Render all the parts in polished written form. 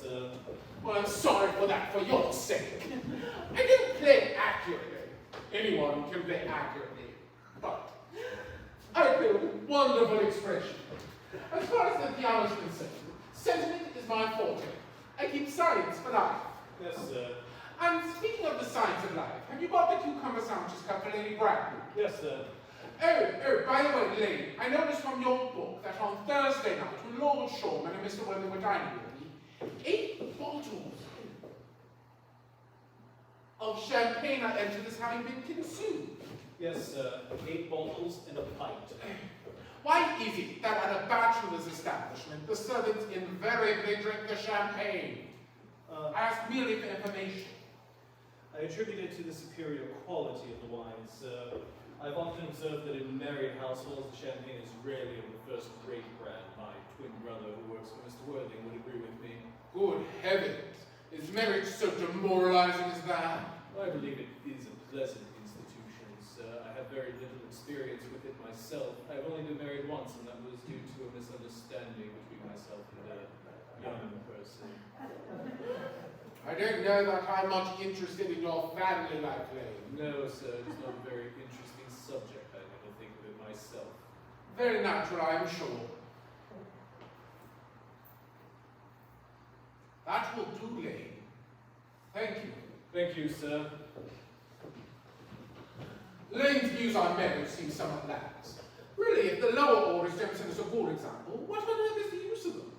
sir. Well, I'm sorry for that, for your sake. I don't play accurately. Anyone can play accurately. But I play with a wonderful expression. As far as the piano is concerned, sentiment is my forte. I keep science for life. Yes, sir. And speaking of the science of life, have you bought the cucumber sandwiches cut for Lady Bradley? Yes, sir. Oh, by the way, Lady, I noticed from your book that on Thursday night, when Lord Shorman and Mr. Worthing were dining with me, 8 bottles of champagne are entered as having been consumed. Yes, sir. 8 bottles and a pint. Why is it that at a bachelor's establishment, the servants invariably drink the champagne? I ask merely for information. I attribute it to the superior quality of the wines, sir. I've often observed that in married households, the champagne is rarely of the first-rate brand. My twin brother, who works for Mr. Worthing, would agree with me. Good heavens! Is marriage so demoralizing as that? I believe it is a pleasant institution, sir. I have very little experience with it myself. I've only been married once, and that was due to a misunderstanding between myself and a young person. I don't know that I'm much interested in your family life, Lane. No, sir, it's not a very interesting subject. I never think of it myself. Very natural, I am sure. That will do, Lane. Thank you. Thank you, sir. Lane's views on marriage seem somewhat lax. Really, if the lower orders don't send us a good example, what on earth is the use of them?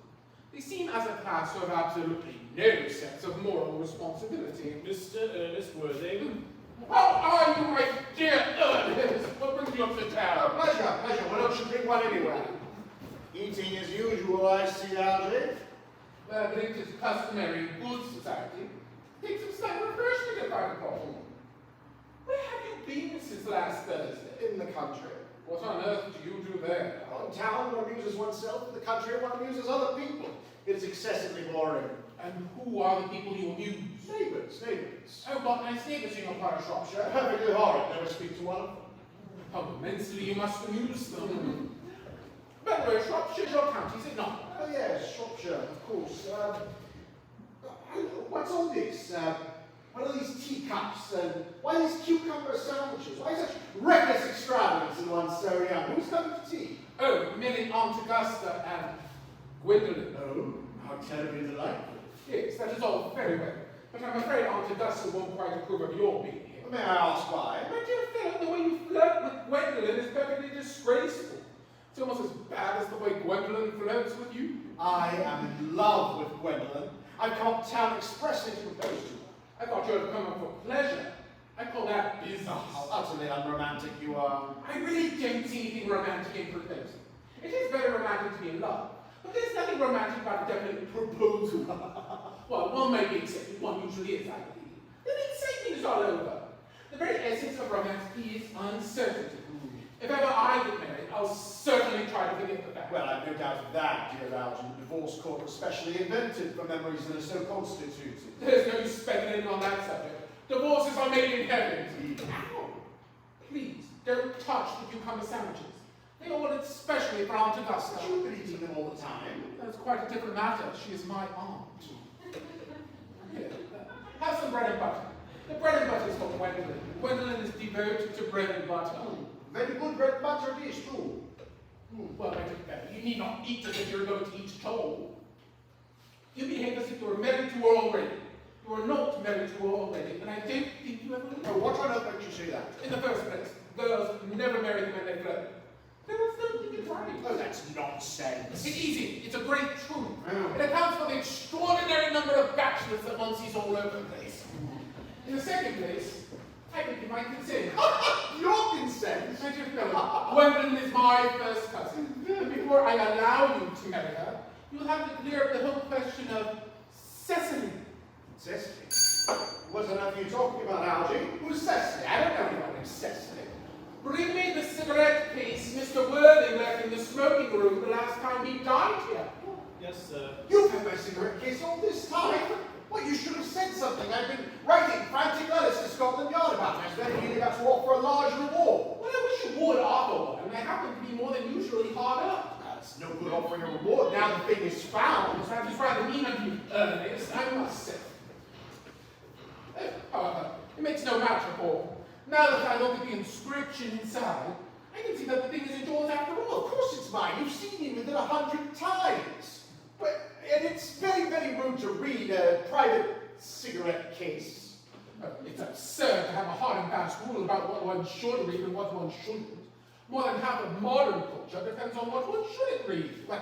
They seem as a class to have absolutely no sense of moral responsibility. Mr. Ernest Worthing. How are you, my dear Ernest? What brings you up to town? Oh, pleasure. Why don't you bring one anyway? Eating as usual, I see, Algy. Well, it is customary in good society. Take some slight refreshment if I recall. Where have you been since last Thursday? In the country. What on earth do you do there? In town, one amuses oneself. In the country, one amuses other people. It is excessively boring. And who are the people you amuse? Neighbours. Oh, what nice neighbours in your part of Shropshire. Perfectly horrid. Never speak to one of them. How immensely you must amuse them. By the way, Shropshire's your county, is it not? Oh yes, Shropshire, of course. What's all this? What are these teacups? And why these cucumber sandwiches? Why such reckless extravagance in one so young? Who's coming to tea? Oh, merely Aunt Augusta and Gwendolyn. Oh, how terribly delightful. Yes, that is all very well. But I'm afraid Aunt Augusta won't quite approve of your being here. May I ask why? My dear fellow, the way you flirt with Gwendolyn is perfectly disgraceful. It's almost as bad as the way Gwendolyn flirts with you. I am in love with Gwendolyn. I've come up to town expressly to propose to her. I thought you had come up for pleasure. I call that business. How utterly unromantic you are. I really don't see anything romantic in proposing. It is very romantic to be in love, but there's nothing romantic about a definite proposal. Well, one may be accepted, one usually is, I believe. Then the excitement is all over. The very essence of romance is uncertainty. If ever I get married, I'll certainly try to forget the fact. Well, I've no doubt of that, dear Algy. The divorce court was specially invented for memories that are so constituted. There's no use speculating on that subject. Divorces are made in heaven. Ow! Please, don't touch the cucumber sandwiches. They ordered specially for Aunt Augusta. But you've been eating them all the time. That's quite a different matter. She is my aunt. Here, have some bread and butter. The bread and butter is for Gwendolyn. Gwendolyn is devoted to bread and butter. Very good bread and butter it is, too. Well, my dear fellow, you need not eat as if you're going to eat at all. You behave as if you were married to her already. You are not married to her already, and I don't think you ever will. Oh, what on earth makes you say that? In the first place, girls never marry the men they flirt. They don't think it's right. Oh, that's nonsense. It's easy. It's a great truth. Oh. It accounts for the extraordinary number of bachelors that one sees all over the place. In the second place, I give you my consent. Your consent? My dear fellow, Gwendolyn is my first cousin. And before I allow you to marry her, you'll have to clear up the whole question of Cecily. Cecily? What on earth are you talking about, Algy? Who's Cecily? I don't know anyone named Cecily. Bring me the cigarette case Mr. Worthing left in the smoking room the last time he dined here. Yes, sir. You've had my cigarette case all this time. Well, you should have said something. I've been writing frantic letters to Scotland Yard about it. I was very keen about to offer a large reward. Well, I wish you would offer one. I happen to be more than usually hard up. That's no good offering a reward now the thing is found. That is rather mean of you, Ernest. before. Now that I look at the inscription inside, I can see that the thing isn't yours after all. Of course it's mine. You've seen me with it 100 times. And it's very, very rude to read a private cigarette case. It's absurd to have a hard and fast rule about what one should read and what one shouldn't. More than half of modern culture depends on what one shouldn't read. Well,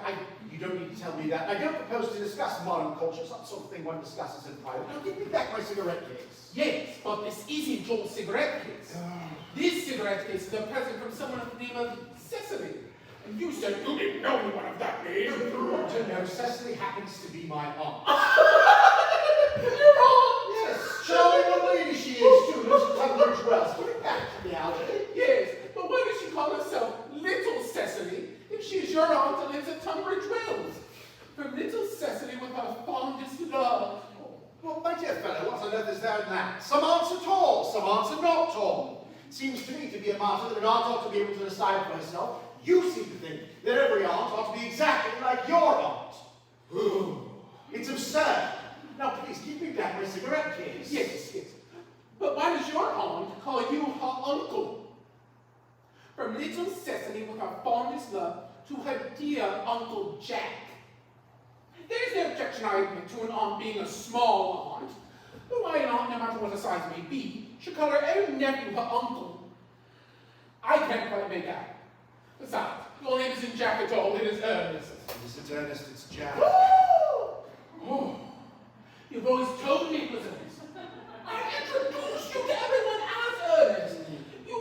you don't need to tell me that. I don't propose to discuss modern culture. It's not the sort of thing one discusses in private. Now give me back my cigarette case. Yes, but this isn't your cigarette case. This cigarette case is a present from someone of the name of Cecily. And you said you didn't know anyone of that name. To know, Cecily happens to be my aunt. Your aunt? Yes, charming old lady she is too. Lives in Tunbridge Wells. Put it back to me, Algie. Yes, but why does she call herself Little Cecily if she's your aunt and lives at Tunbridge Wells? For little Cecily with her fondest love. Well, my dear fellow, what on earth is there in that? Some aunts are tall, some aunts are not tall. Seems to me to be a matter that an aunt ought to be able to decide for herself. You seem to think that every aunt ought to be exactly like your aunt. It's absurd. Now, please, give me back my cigarette case. Yes, yes. But why does your aunt call you her uncle? From little Cecily with her fondest love to her dear Uncle Jack. There's no objection, I admit, to an aunt being a small aunt. But why an aunt, no matter what her size may be, should call her own nephew her uncle? I can't quite make out. Besides, your name isn't Jack at all, it is Ernest. Is it Ernest? It's Jack. Oh, you've always told me it was Ernest. I introduced you to everyone as Ernest. You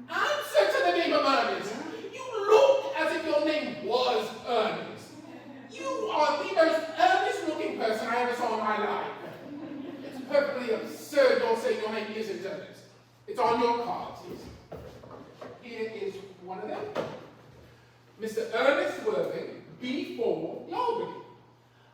answer to the name of Ernest. You look as if your name was Ernest. You are the most earnest-looking person I ever saw in my life. It's perfectly absurd you're saying your name isn't Ernest. It's on your cards. Here is one of them. Mr. Ernest Worthing, B4, Yalbury.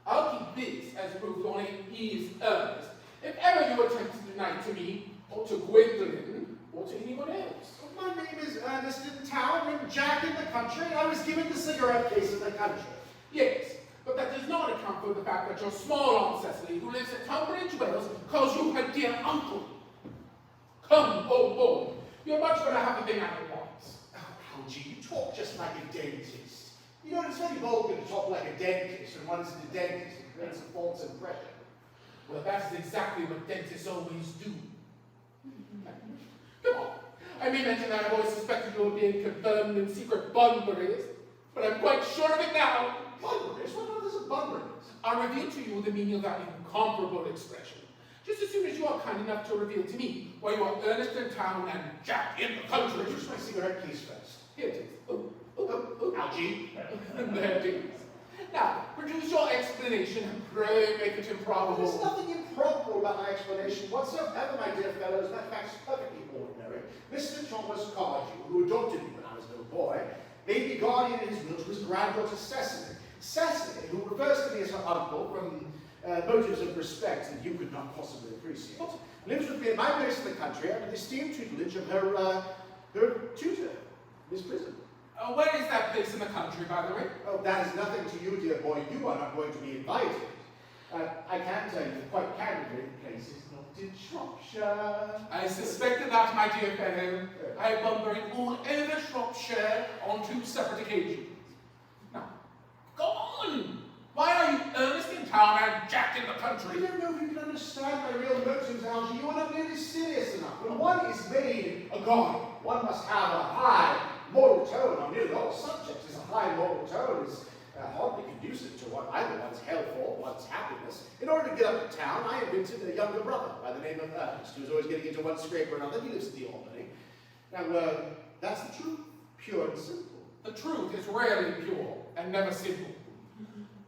I'll keep this as proof your name is Ernest. If ever you attempt to deny it to me, or to Gwendolyn, or to anyone else. Well, my name is Ernest in town and Jack in the country. I was given the cigarette case in the country. Yes, but that does not account for the fact that your small Aunt Cecily, who lives at Tunbridge Wells, calls you her dear uncle. Come, old boy, you're much better have a thing out at once. Oh, Algie, you talk just like a dentist. You know, it's very vulgar to talk like a dentist when one isn't a dentist. It creates a false impression. Well, that's exactly what dentists always do. Come on. I may mention that I've always suspected you of being confirmed in secret Bunburys, but I'm quite sure of it now. Bunburys? What on earth is a Bunburys? I'll reveal to you the meaning of that incomparable expression, just as soon as you are kind enough to reveal to me why you are Ernest in town and Jack in the country. Produce my cigarette case first. Here it is. Algie. There it is. Now, produce your explanation and pray make it improbable. There's nothing improper about my explanation whatsoever, my dear fellows. That fact's perfectly ordinary. Mr. Thomas Cardew, who adopted me when I was a little boy, made me guardian in his will to his granddaughter Cecily. Cecily, who refers to me as her uncle from motives of respect that you could not possibly appreciate, lives with me at my place in the country under the esteemed tutelage of her tutor, Miss Prison. Where is that place in the country, by the way? Oh, that is nothing to you, dear boy. You are not going to be invited. I can tell you quite candidly, the place is not in Shropshire. I suspected that, my dear fellow. I have bunburyed all over Shropshire on 2 separate occasions. Now, go on! Why are you Ernest in town and Jack in the I country? don't know if you can understand my real motives, Algie. You are not nearly serious enough. When one is made a god, one must have a high moral tone on nearly all subjects. Is a high moral tone is hardly conducive to what either one's health or one's happiness. In order to get up to town, I invented a younger brother by the name of Ernest, who was always getting into one scrape or another. He lives at the Albany. Now, that's the truth, pure and simple. The truth is rarely pure and never simple.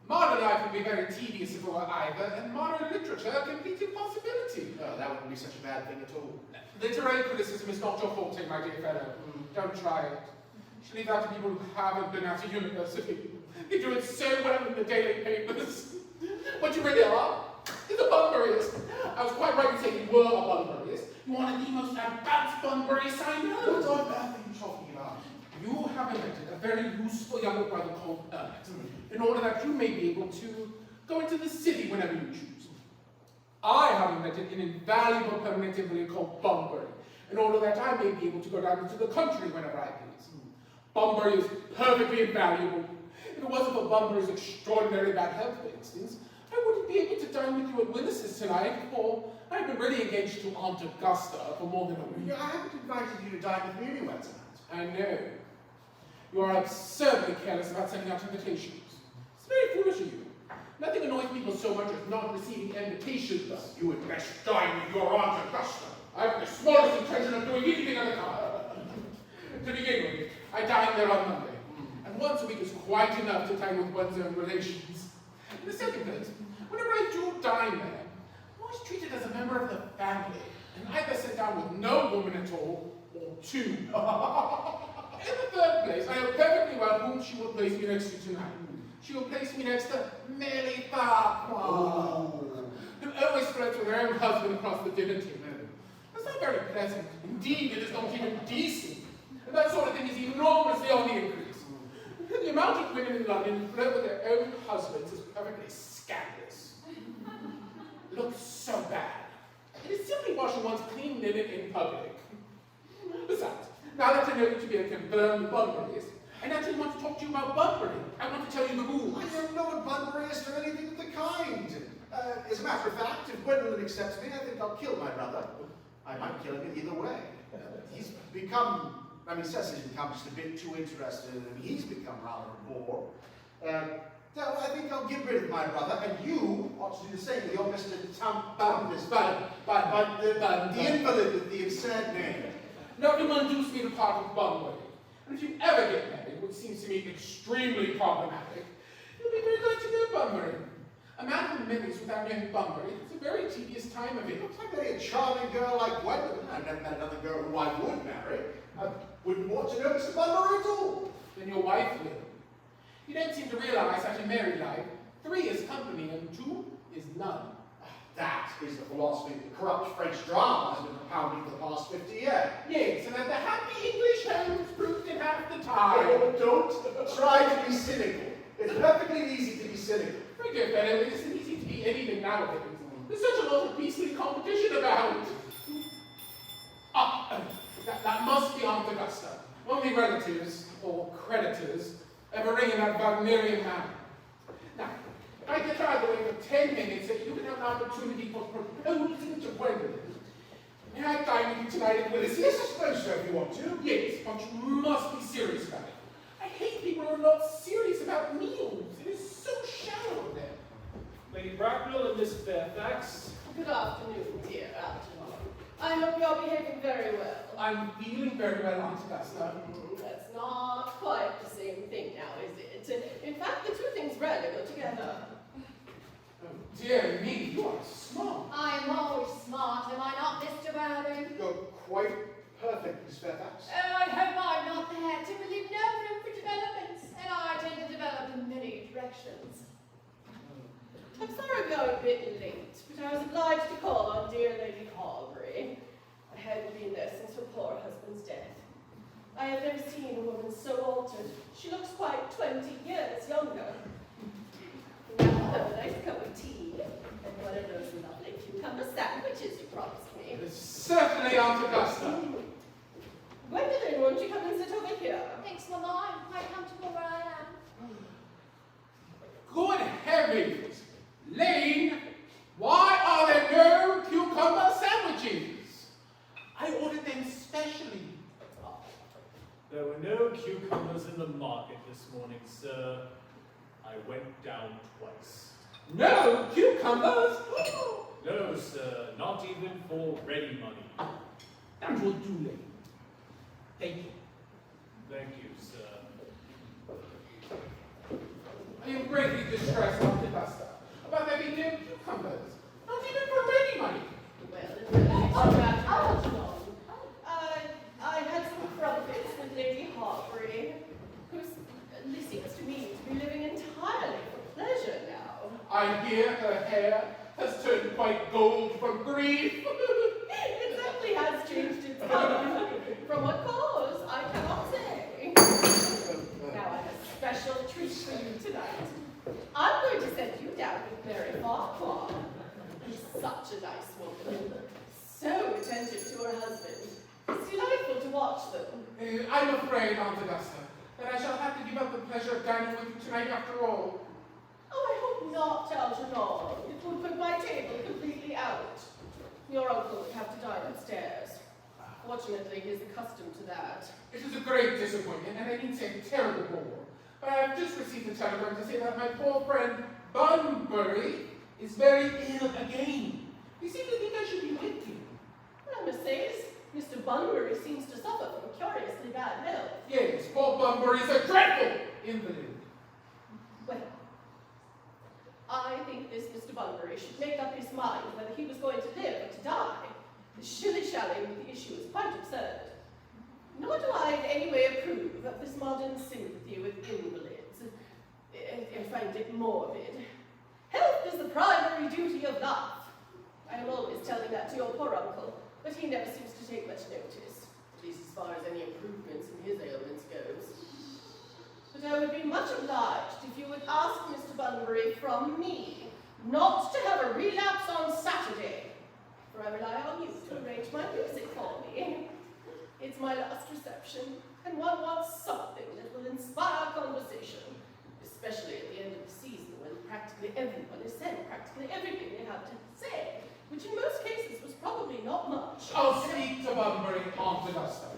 Modern life would be very tedious if it were either, and modern literature a complete impossibility. Oh, that wouldn't be such a bad thing at all. Literary criticism is not your forte, my dear fellow. Don't try it. You should leave that to people who haven't been out of university. They do it so well in the daily papers. What you really are is a Bunburyist. I was quite right in saying you were a Bunburyist. You are the most advanced Bunburyist I know. What on earth are you talking about? You have invented a very useful younger brother called Ernest, in order that you may be able to go into the city whenever you choose. I have invented an invaluable permanent invalid called Bunbury, in order that I may be able to go down into the country whenever I please. Bunbury is perfectly invaluable. If it wasn't for Bunbury's extraordinary bad health, for instance, I wouldn't be able to dine with you at Willis's tonight, for I've been really engaged to Aunt Augusta for more than a week. I haven't invited you to dine with me anywhere tonight. I know. You are absurdly careless about sending out invitations. It's very foolish of you. Nothing annoys people so much as not receiving invitations. You had best dine with your Aunt Augusta. I have the smallest intention of doing anything on the kind. To begin with, I dine there on Monday, and once a week is quite enough to dine with one's own relations. In the second place, whenever I do dine there, I'm always treated as a member of the family, and either sit down with no woman at all, or two. In the third place, I know perfectly well whom she will place me next to tonight. She will place me next to Mary Farquhar, who always flirts with her own husband across the dinner table. That's not very pleasant. Indeed, it is not even decent. And that sort of thing is enormously on the increase. The amount of women in London who flirt with their own husbands is perfectly scandalous. It looks so bad. It is simply washing one's clean linen in public. Besides, now that I know you to be a confirmed Bunburyist, I naturally want to talk to you about Bunbury. I want to tell you the rules. I don't know what Bunburyist or anything of the kind. As a matter of fact, if Gwendolyn accepts me, I think I'll kill my brother. I might kill him either way. He's become, Cecily's become just a bit too interested in him. He's become rather a bore. So I think I'll get rid of my brother, and you ought to do the same with your Mr. The invalid with the absurd name. Nothing will induce me to part with Bunbury. And if you ever get married, which seems to me extremely problematic, you'll be very glad to know Bunbury. A man who marries without knowing Bunbury is a very tedious time of it. I marry a charming girl like Gwendolyn. I've never met another girl who I would marry. I wouldn't want to know Mr. Bunbury at all. Then your wife will. You don't seem to realize that in married life, 3 is company and 2 is none. That is the philosophy that the corrupt French drama has been propounding for the past 50 years. Yes, and that the happy English home is proved in half the time. Oh, don't try to be cynical. It's perfectly easy to be cynical. Forgive that, it isn't easy to be anything nowadays. There's such a lot of beastly competition about. That must be Aunt Augusta. Only relatives, or creditors, ever ring in that Wagnerian manner. Now, if I get out of the way for 10 minutes, so you can have an opportunity for proposing to Gwendolyn. May I dine with you tonight at Willis's? Yes, I suppose so, if you want to. Yes, but you must be serious about it. I hate people who are not serious about meals. It is so shallow of them. Lady Bracknell and Miss Fairfax. Good afternoon, dear Algernon. I hope you're behaving very well. I'm feeling very well, Aunt Augusta. That's not quite the same thing now, is it? In fact, the two things rarely go together. Oh, dear me, you are smart. I'm always smart, am I not, Mr. Rowden? You're quite perfect, Miss Fairfax. Oh, I hope I'm not there to leave no room for developments, and I tend to develop in many directions. I'm sorry we're a bit late, but I was obliged to call on dear Lady Harbury. I hadn't been there since her poor husband's death. I have never seen a woman so altered. She looks quite 20 years younger. Now, have a nice cup of tea, and one of those lovely cucumber sandwiches you promised me. Certainly, Aunt Augusta. Gwendolyn, won't you come and sit over here? Thanks, Mama, I'm quite comfortable where I am. Good heavens! Lane, why are there no cucumber sandwiches? I ordered them specially. There were no cucumbers in the market this morning, sir. I went down twice. No cucumbers? No, sir, not even for ready money. That will do, Lane. Thank you. Thank you, sir. I am greatly distressed, Aunt Augusta, about there being no cucumbers. Not even for ready money. Algernon, I had some crumpets with Lady Harbury, who seems to me to be living entirely for pleasure now. I hear her hair has turned quite gold from grief. It certainly has changed its color. From what cause, I cannot say. Now I have a special treat for you tonight. I'm going to send you down with Mary Farquhar. such a nice woman. So attentive to her husband. It's delightful to watch them. I'm afraid, Aunt Augusta, that I shall have to give up the pleasure of dining with you tonight after all. Oh, I hope not, Algernon. It would put my table completely out. Your uncle would have to dine upstairs. Fortunately, he is accustomed to that. It is a great disappointment, and I need to say a terrible bore. But I have just received a telegram to say that my poor friend Bunbury is very ill again. You seem to think I should be with you. Well, Mrs. Mr. Bunbury seems to suffer from curiously bad health. Yes, poor Bunbury is a dreadful invalid. Well, I think this Mr. Bunbury should make up his mind whether he was going to live or to die. The shilly-shally with the issue is quite absurd. Nor do I in any way approve of this modern sympathy with invalids. I find it morbid. Health is the primary duty of life. I am always telling that to your poor uncle, but he never seems to take much notice, at least as far as any improvements in his ailments goes. But I would be much obliged if you would ask Mr. Bunbury from me not to have a relapse on Saturday, for I rely on you to arrange my music for me. It's my last reception, and one wants something that will inspire conversation, especially at the end of the season when practically everyone is saying practically everything they have to say, which in most cases was probably not much. I'll speak to Bunbury, Aunt Augusta,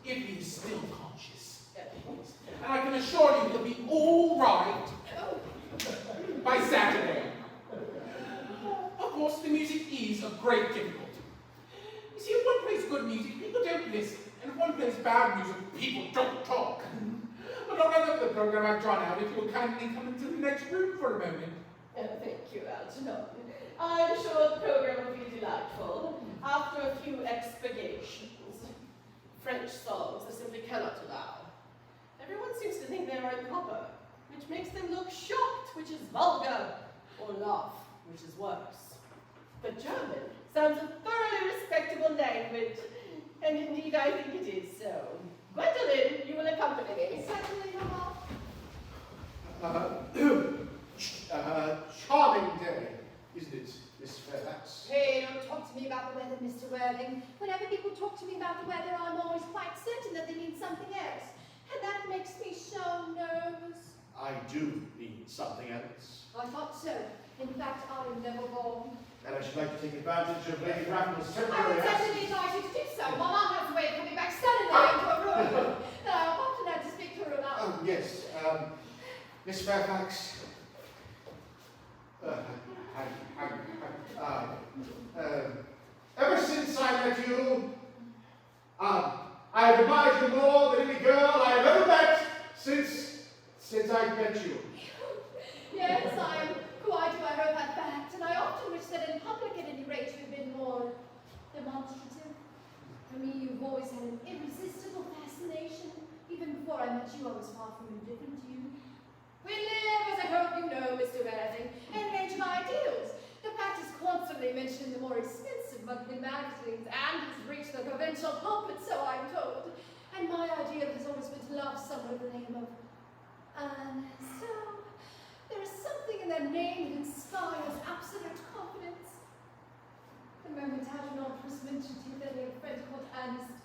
if he is still conscious. And I can assure you he'll be all right by Saturday. Of course, the music is a great difficulty. You see, if one plays good music, people don't listen. And if one plays bad music, people don't talk. But on another program I've drawn out, if you'll kindly come into the next room for a moment. Thank you, Algernon. I'm sure the program will be delightful after a few expurgations. French songs I simply cannot allow. Everyone seems to think they are improper, which makes them look shocked, which is vulgar, or laugh, which is worse. But German sounds a thoroughly respectable language, and indeed I think it is so. Gwendolen, you will accompany me. Certainly, Mama. Charming day, isn't it, Miss Fairfax? Hey, don't talk to me about the weather, Mr. Worthing. Whenever people talk to me about the weather, I'm always quite certain that they mean something else. And that makes me so nervous. I do mean something else. I thought so. In fact, I'm never wrong. And I should like to take advantage of Lady Raffles' I temporary would certainly absence. like you to do so. Mama has a way of coming back suddenly into a room that I often had to speak to her about. Oh, yes. Miss Fairfax. Ever since I met you, I have admired you more than any girl I have ever met since I met you. Yes, I'm quite aware of that fact, and I often wish that in public at any rate you had been more demonstrative. For me, you've always had an irresistible fascination. Even before I met you, I was far from indifferent to you. We live, as I hope you know, Mr. Worthing, in an age of ideals. The fact is constantly mentioned in the more expensive monthly magazines and has reached the provincial pulpit, so I'm told. And my ideal has always been to love someone with the name of Ernest. So there is something in that name that inspires absolute confidence. The moment Algernon first mentioned to you that he had a friend called Ernest,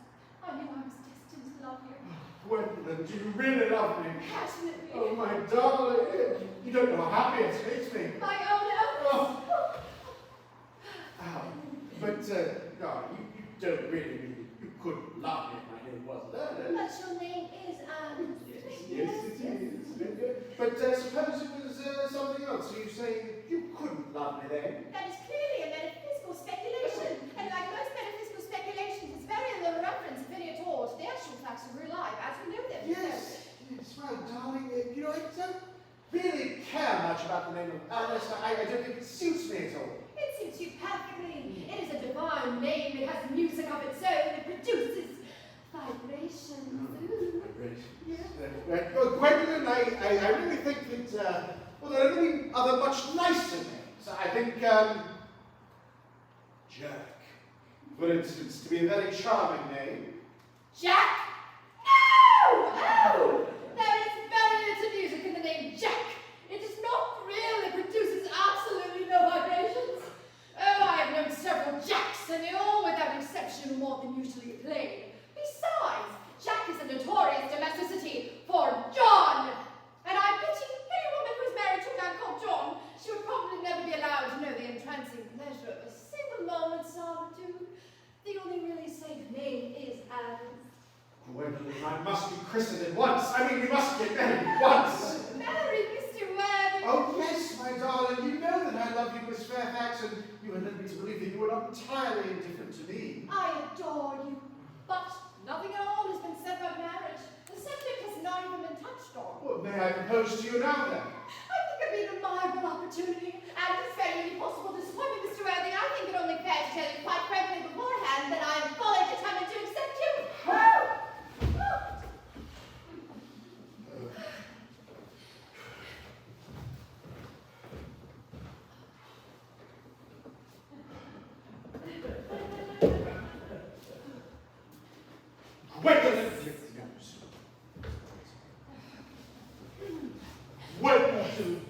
I knew I was destined to love you. Gwendolyn, do you really love me? Passionately. Oh, my darling. You don't know how happy it makes me. My own Ernest. But, no, you don't really mean it. You couldn't love me if my name wasn't Ernest. But your name is Ernest. Yes, it is. But suppose it was something else. So you say you couldn't love me then? That is clearly a metaphysical speculation. And like most metaphysical speculations, it's very little reference, if any at all, to the actual facts of real life as we know them. Yes, well, darling, you know, I don't really care much about the name of Ernest. I don't think it suits me at all. It suits you perfectly. It is a divine name. It has music of its own. It produces vibrations. Ooh. Yes. Well, Gwendolyn, I really think that, well, there are many other much nicer names. I think, Jack, for instance, to be a very charming name. Jack? No! Oh! There is very little music in the name Jack. It does not really produces absolutely no vibrations. Oh, I and they all, without exception, more than usually plain. Besides, Jack is a notorious domesticity for John. And I pity any woman who's married to a man called John. She would probably never be allowed to know the entrancing pleasure of a single moment's solitude. The only really safe name is Alice. Gwendolyn, I must be christened at once. I mean, we must get married at once. Married, Mr. Worthing. Oh, yes, my darling. You know that I love you, Miss Fairfax, and you had led me to believe that you were not entirely indifferent to me. I adore you. But nothing at all has been said about marriage. The subject has not even been touched on. Well, may I propose to you now, then? I think it'd be an admirable opportunity, and despite any possible disappointment, Mr. Worthing, I think it only fair to tell you quite frankly beforehand that I am fully determined to accept you. Gwendolyn! Gwendolyn!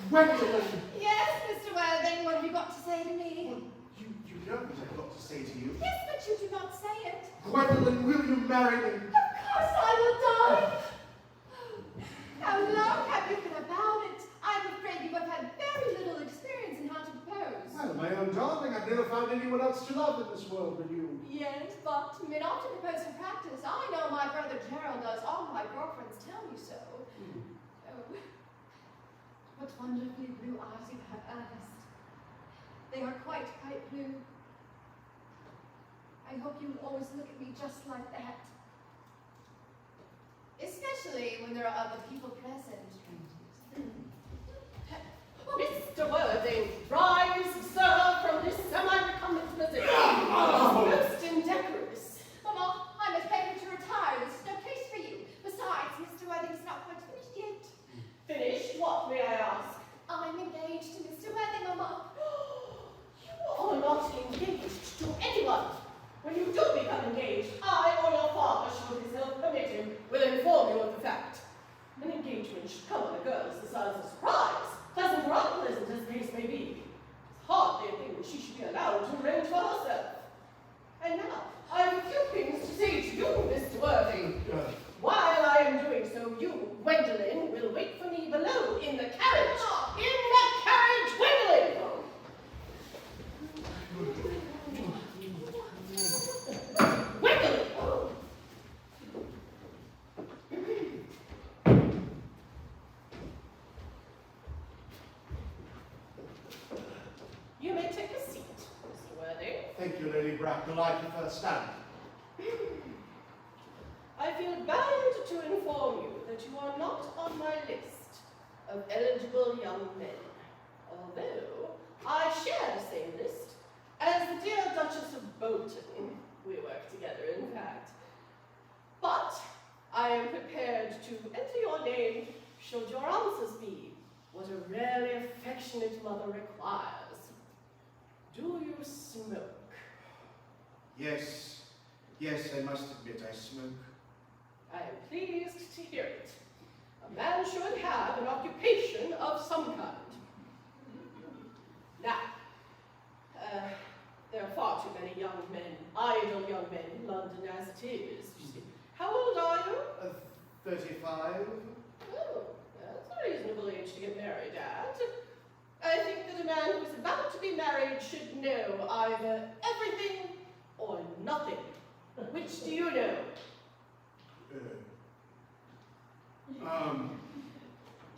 Gwendolyn! Yes, Mr. Worthing, what have you got to say to me? Well, you know what I've got to say to you. Yes, but you do not say it. Gwendolyn, will you marry me? Of course I will, darling. How long have you been about it? I'm afraid you have had very little experience in how to propose. Well, my own darling, I've never found anyone else to love in this world but you. Yes, but men often propose in practice. I know my brother Gerald does. All my girlfriends tell me so. Oh, what wonderfully blue eyes you have, Ernest. They are quite blue. I hope you will always look at me just like that. Especially when there are other people present. Mr. Worthing, rise, sir, from this semi-recumbent position. Oh. Most indecorous. Mama, I must beg you to retire. This is no place for you. Besides, Mr. Worthing is not quite finished yet. Finished? What, may I ask? I'm engaged to Mr. Worthing, Mama. You are not engaged to anyone. When you do become engaged, I or your father, should his health permit him, will inform you of the fact. An engagement should come on a girl as the sign of surprise, pleasant or unpleasant as the case may be. It's hardly a thing that she should be allowed to arrange for herself. And now, I have a few things to say to you, Mr. Worthing. While I am doing so, you, Gwendolyn, will wait for me below in the carriage. In the carriage, Gwendolyn! Gwendolyn! You may take a seat, Mr. Worthing. Thank you, Lady Bracknell. I prefer standing. I feel bound to inform you that you are not on my list of eligible young men, although I share the same list as the dear Duchess of Bolton. We work together, in fact. But I am prepared to enter your name should your answers be what a rarely affectionate mother requires. Do you smoke? Yes. Yes, I must admit I smoke. I am pleased to hear it. A man should have an occupation of some kind. Now, there are far too many young men, idle young men in London as it is. You see. How old are you? 35. Oh, that's a reasonable age to get married at. I think that a man who is about to be married should know either everything or nothing. Which do you know?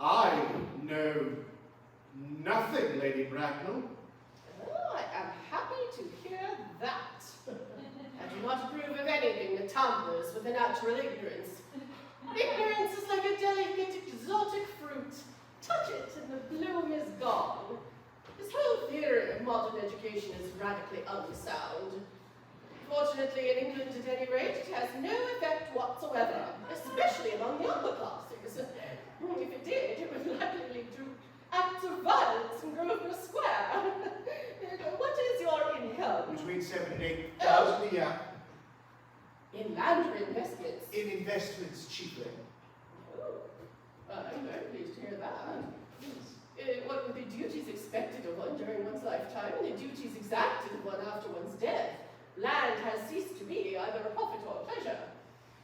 I know nothing, Lady Bracknell. Oh, I am happy to hear that. I do not approve of anything that tampers with the natural ignorance. Ignorance is like a delicate, exotic fruit. Touch it and the bloom is gone. This whole theory of modern education is radically unsound. Fortunately, in England at any rate, it has no effect whatsoever, especially among the upper classes. If it did, it would likely lead to acts of violence in Grosvenor Square. What is your income? Between 7,000 and 8,000 a year. In land or investments? In investments, chiefly. Oh, I'm very pleased to hear that. What would be duties expected of one during one's lifetime and the duties exacted of one after one's death, land has ceased to be either a profit or a pleasure.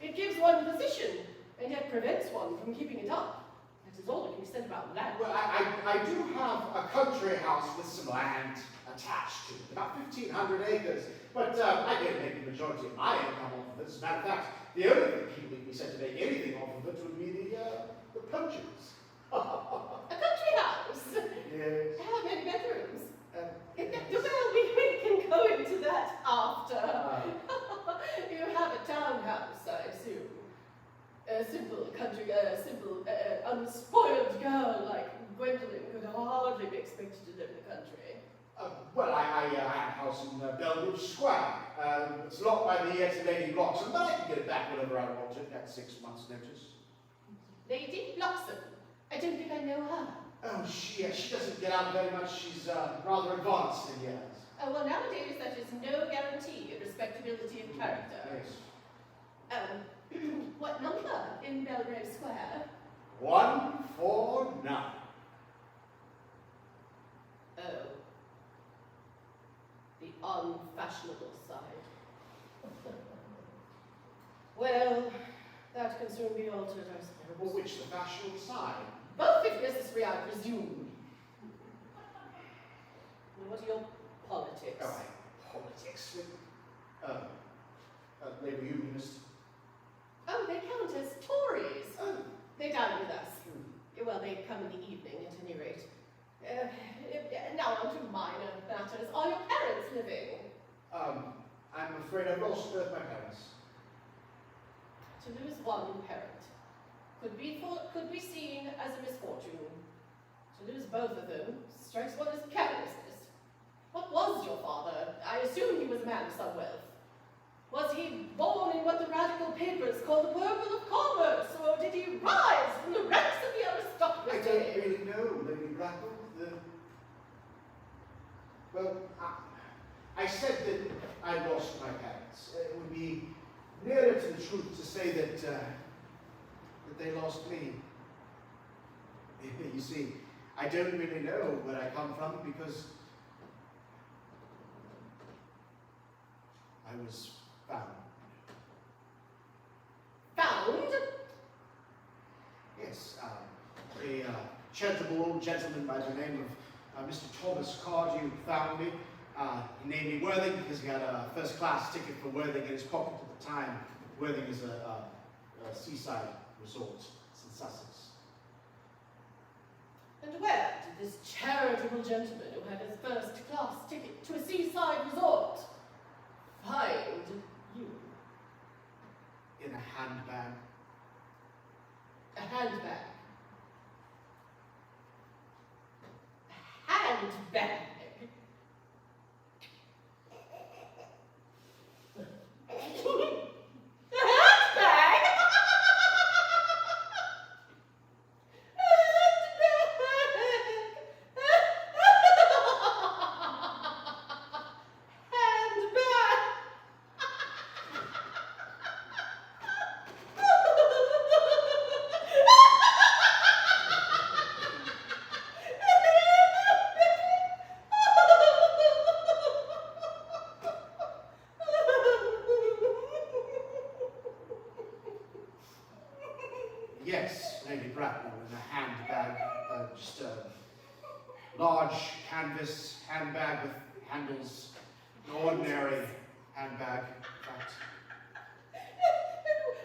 It gives one position, and yet prevents one from keeping it up. That is all that can be said about land. Well, I do have a country house with some land attached to it, about 1,500 acres. But I don't make the majority of my income off of it. As a matter of fact, the only thing people would be said to make anything off of it would be the poachers. A country house? Yes. How many bedrooms? Yes. Well, we can go into that after. You have a townhouse, I assume. A simple country, unspoiled girl like Gwendolyn could hardly be expected to live in the country. Well, I have a house in Belgrave Square. It's locked by the year to Lady Bloxham, but I can get it back whenever I want it at 6 months' notice. Lady Bloxham? I don't think I know her. Oh, she doesn't get out very much. She's rather advanced in years. Oh, well, nowadays that is no guarantee of respectability and character. Yes. What number in Belgrave Square? 149. Oh. The unfashionable side. Well, that can soon be altered, I suppose. Well, which, the fashionable side? Both, if necessary, I presume. What are your politics? Oh, politics? Labour Unionist. Oh, they count as Tories. Oh. They dine with us. Well, they come in the evening, at any rate. Now on to minor matters. Are your parents living? I'm afraid I've lost both my parents. To lose one parent could be seen as a misfortune. To lose both of them strikes one as carelessness. What was your father? I assume he was a man of some wealth. Was he born in what the radical papers call the purple of commerce, or did he rise from the ranks of the aristocracy? I don't really know, Lady Bracknell. Well, I said that I lost my parents. It would be nearer to the truth to say that they lost me. You see, I don't really know where I come from because I was found. Found? Yes, a charitable old gentleman by the name of Mr. Thomas Cardew found me. He named me Worthing because he had a first-class ticket for Worthing in his pocket at the time. Worthing is a seaside resort. It's in Sussex. And where did this charitable gentleman who had his first-class ticket to a seaside resort find you? In a handbag. A handbag. A handbag. Yes, Lady Bracknell, in a handbag, just a large canvas handbag with handles, an ordinary handbag, in fact.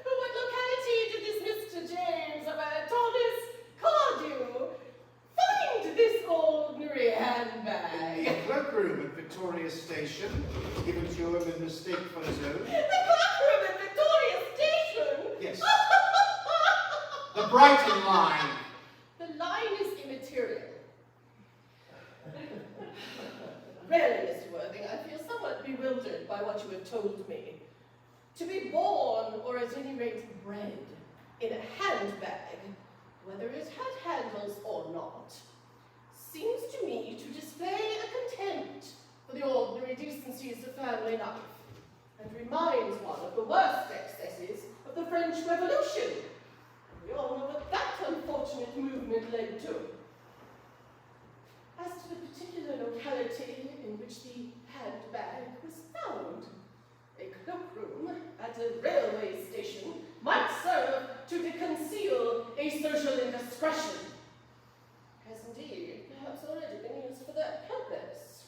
What locality did this Mr. James, Thomas Cardew, find this ordinary handbag? In the cloakroom at Victoria Station, given to him in mistake for his own. The cloakroom at Victoria Station? Yes. The Brighton line. The line is immaterial. Really, Mr. Worthing, I feel somewhat bewildered by what you have told me. To be born, or at any rate bred, in a handbag, whether it had handles or not, seems to me to display a contempt for the ordinary decencies of family life, and reminds one of the worst excesses of the French Revolution. We all know what that unfortunate movement led to. as to the particular locality in which the handbag was found. A cloakroom at a railway station might serve to conceal a social indiscretion. Has indeed perhaps already been used for that purpose.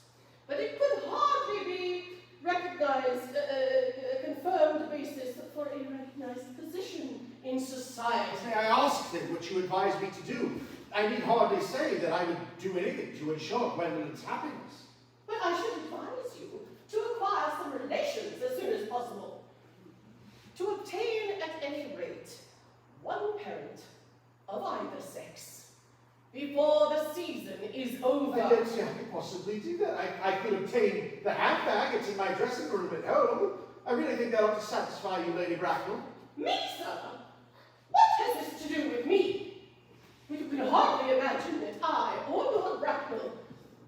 But it could hardly be recognized, a confirmed basis for a recognized position in society. May I ask then what you advise me to do? I need hardly say that I would do anything to ensure Gwendolyn's happiness. But I should advise you to acquire some relations as soon as possible. To obtain, at any rate, one parent of either sex before the season is over. I don't see how I could possibly do that. I could obtain the handbag. It's in my dressing room at home. I really think that ought to satisfy you, Lady Bracknell. Me, sir? What has this to do with me? You can hardly imagine that I or Lord Bracknell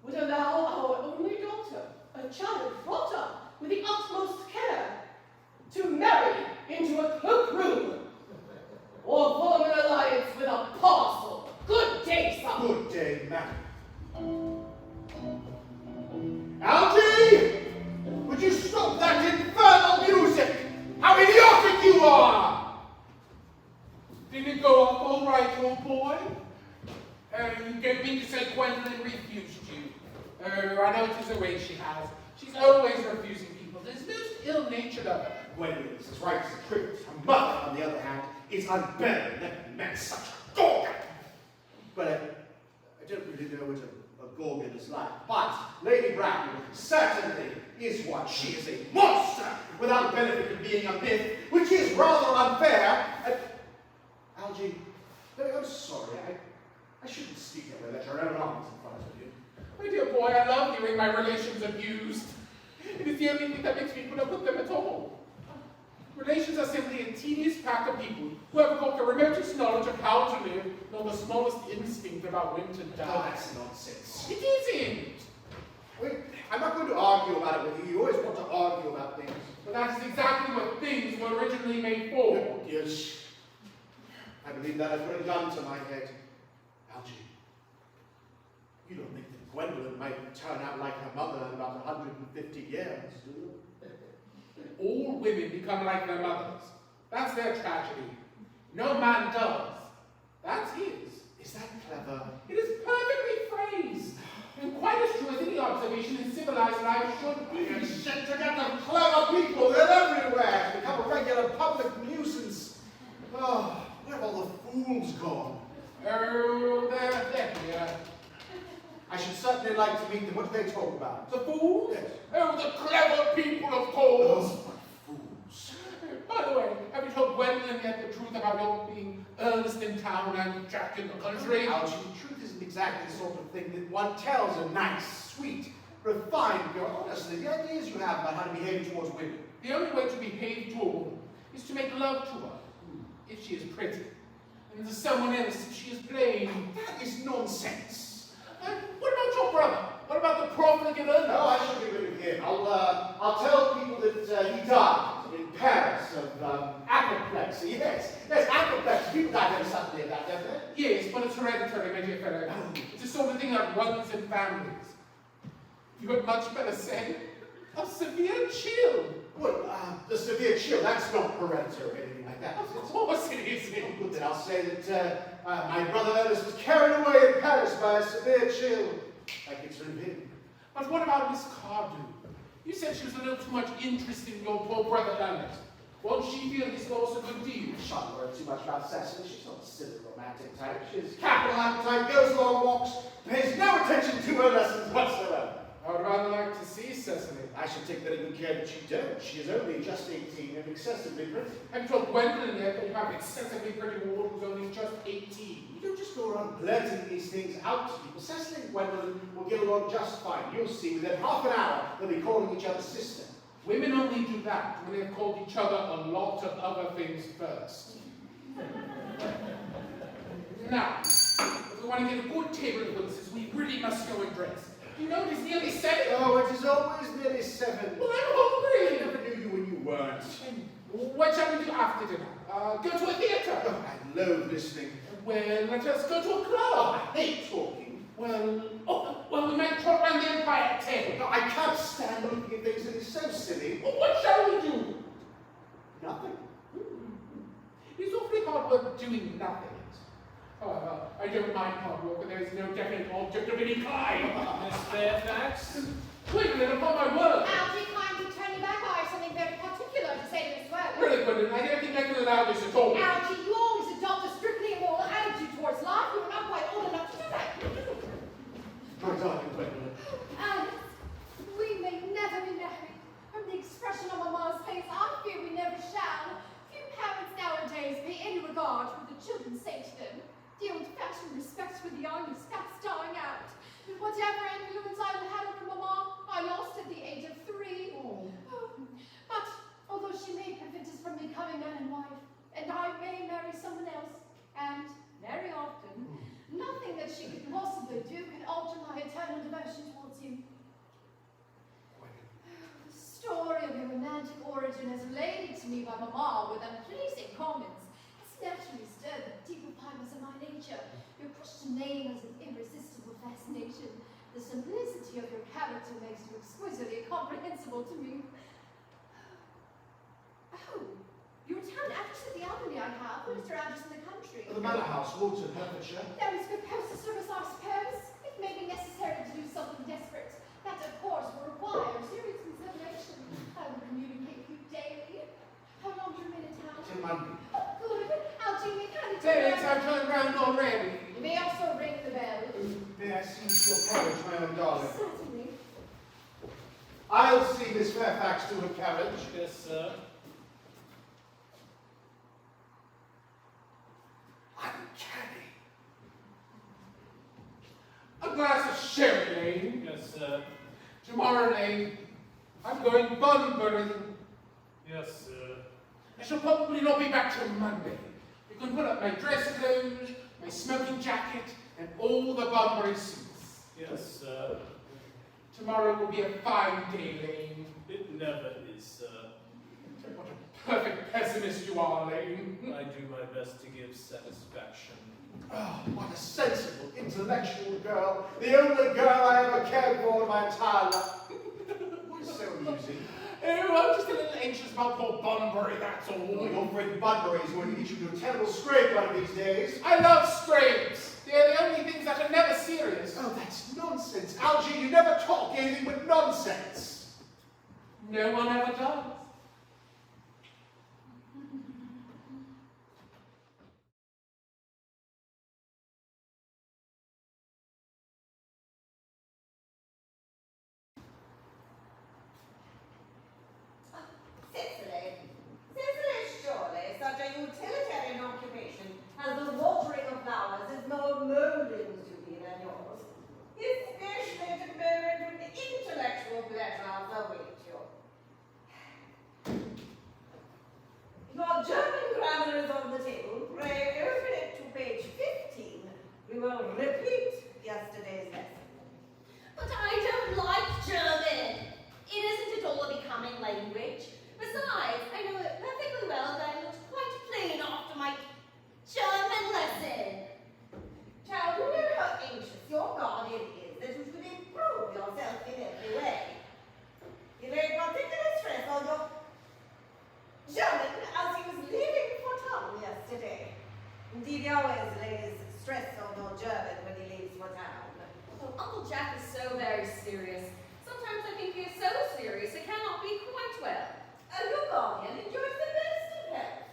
would allow our only daughter, a child brought up with the utmost care, to marry into a cloakroom or form an alliance with a parcel. Good day, sir. Good day, madam. Algy! Would you stop that infernal music? How idiotic you are! Did it go off all right, old boy? You don't mean to say Gwendolyn refused you? I notice the way she has. She's always refusing people. It's most ill-natured of her. Gwendolyn is as right as a cricket. Her mother, on the other hand, is unbearable. Never met such a gorgon. But I don't really know what a gorgon is like. But Lady Bracknell certainly is one. She is a monster without the benefit of being a myth, which is rather unfair. Algy, I'm sorry. I shouldn't speak that way. Let your own arms in front of you. My dear boy, I love hearing my relations abused. It is the only thing that makes me put up with them at all. Relations are simply a tedious pack of people who have got the remotest knowledge of how to live, nor the smallest instinct about when to Oh, die. that's nonsense. It isn't. Wait, I'm not going to argue about it with you. You always want to argue about things. But that is exactly what things were originally made for. Oh, yes. I believe that I've put a gun to my head. Algy, you don't think that Gwendolyn might turn out like her mother in about 150 years, do you? All women become like their mothers. That's their tragedy. No man does. That's his. Is that clever? It is perfectly phrased, and quite as true as any observation in civilized life should be. You shit together clever people, they're everywhere. It's become a regular public nuisance. Oh, where have all the fools gone? Oh, they're here. I should certainly like to meet them. What do they talk about? The fools? Yes. Oh, the clever people, of course. Oh, fools. By the way, have you told Gwendolyn yet the truth about your being Ernest in town and Jack in the country? Algy, the truth isn't exactly the sort of thing that one tells a nice, sweet, refined girl. Honestly, the ideas you have about how to behave towards women. The only way to behave to a woman is to make love to her, if she is pretty. And to someone else if she is plain. That is nonsense. What about your brother? What about the profligate Ernest? No, I should be rid of him. I'll tell people that he died in Paris of apoplexy. Yes, apoplexy. People die very suddenly of that, don't they? Yes, but it's hereditary, my dear fellow. It's the sort of thing that runs in families. You had much better say a severe chill. Well, the severe chill, that's not hereditary or anything like that. Of course it isn't. Oh, good, then I'll say that my brother Ernest was carried away in Paris by a severe chill. Like it's from him. But what about Miss Cardew? You said she was a little too much interested in your poor brother Ernest. Won't she feel he's lost a good deal? Shan't worry too much about Cecily. She's not a silly romantic type. She's capital appetite, goes long walks, pays no attention to her lessons whatsoever. I would rather like to see Cecily. I should take very good care that you don't. She is only just 18 and excessively pretty. Have you told Gwendolyn yet that you have excessively pretty ward who's only just 18? You don't just go around blurting these things out to people. Cecily and Gwendolyn will get along just fine. You'll see, within half an hour, they'll be calling each other sister. Women only do that when they've called each other a lot of other things first. Now, if we want to get a good table of witnesses, we really must go and dress. You know, it is nearly 7. Oh, it is always nearly 7. Well, I'm I hungry. never knew you when you weren't. What shall we do after dinner? Go to a theatre? Oh, I loathe listening. Well, let us go to a Oh, club. I hate talking. Well, we might trot around the Empire at 10. No, I can't stand looking at things that is so silly. Well, what shall we do? Nothing. It's awfully hard work doing nothing. However, I don't mind hard work when there is no definite object of any kind. Miss Fairfax? Wait a minute, upon my word. Algy, kindly turn your back. I have something very particular to say to Miss Wells. Really, Gwendolyn, I don't think I can allow this at all. Algy, you always adopt a strictly immoral attitude towards life. You are not quite old enough to do that. My darling Gwendolyn. Alice, we may never be married. From the expression on Mamma's face, I fear we never shall. Few parents nowadays pay any regard to what the children say to them. The old-fashioned respect for the young is fast dying out. But whatever influence I had over Mamma, I lost at the age of 3. But although she may prevent us from becoming man and wife, and I may marry someone else, and very often, nothing that she could possibly do can alter my eternal devotion towards you. The story of your romantic origin as related to me by Mamma with unpleasing comments has naturally stirred the deeper fibers of my nature. Your Christian name has an irresistible fascination. The simplicity of your character makes you exquisitely comprehensible to me. Oh, your town address at the Albany I have. What is your address in the country? The Manor House, Woolton, Hertfordshire. There is good postal service, I suppose. It may be necessary to do something desperate. That, of course, will require serious consideration. I will communicate with you daily. How long do you remain in town? Till Monday. Oh, good. Algy, may kindly Felix, I've turned round already. You may also ring the bell. May I see your carriage, my own darling? Certainly. I'll see Miss Fairfax to her carriage. Yes, sir. Uncanny. A glass of sherry, Lane. Yes, sir. Tomorrow, Lane, I'm going bunburying. Yes, sir. I shall probably not be back till Monday. You can put up my dress clothes, my smoking jacket, and all the Bunbury suits. Yes, sir. Tomorrow will be a fine day, Lane. It never is, sir. What a perfect pessimist you are, Lane. I do my best to give satisfaction. Oh, what a sensible, intellectual girl. The only girl I ever cared for in my entire life. What is so amusing? Oh, I'm just a little anxious about poor Bunbury, that's all. Oh, your friend Bunbury is going to get you to a terrible scrape one of these days. I love scrapes. They're the only things that are never serious. Oh, that's nonsense. Algy, you never talk anything but nonsense. No one ever does. Cicely, surely such a utilitarian occupation as the watering of flowers is more Merlin's duty than yours, especially to bear into the intellectual pleasures await you. Your German grammar is on the table. Pray open it to page 15. We will repeat yesterday's lesson. But I don't like German. It isn't at all a becoming language. Besides, I know it perfectly well that I looked quite plain after my German lesson. Child, you know how anxious your guardian is that you should improve yourself in every way. He laid particular stress on your German as he was leaving for town yesterday. Indeed, he always lays stress on your German when he leaves for town. Oh, Uncle Jack is so very serious. Sometimes I think he is so serious it cannot be quite well. And your guardian enjoys the best of health,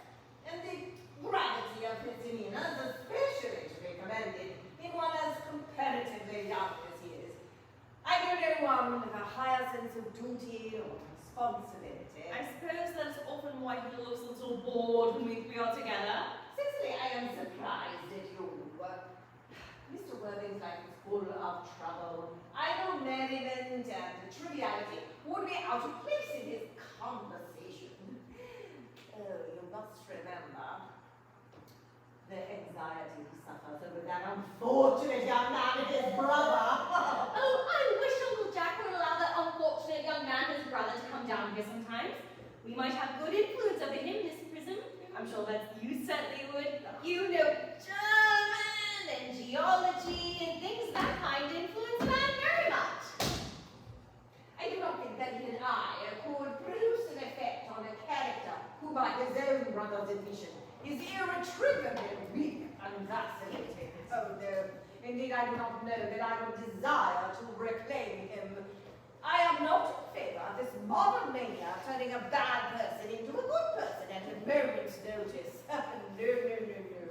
and the gravity of his demeanor is especially to be commended in one as comparatively young as he is. I know no one with a higher sense of duty or responsibility. I suppose that's often why he looks a little bored when we are together. Cicely, I am surprised at you. Mr. Worthing's life is full of trouble. I know merriment and triviality would be out of place in his conversation. Oh, you must remember the anxiety he suffers over that unfortunate young man, his brother. Oh, I wish Uncle Jack would allow that unfortunate young man, his brother, to come down here sometimes. We might have good influence over him, Miss Prism. I'm sure that you certainly would. You know German and geology and things of that kind. ambition is irretrievably weak and vacillating. Oh no, indeed I do not know that I would desire to reclaim him. I am not in favor of this modern mania turning a bad person into a good person at a moment's notice. No, no, no, no.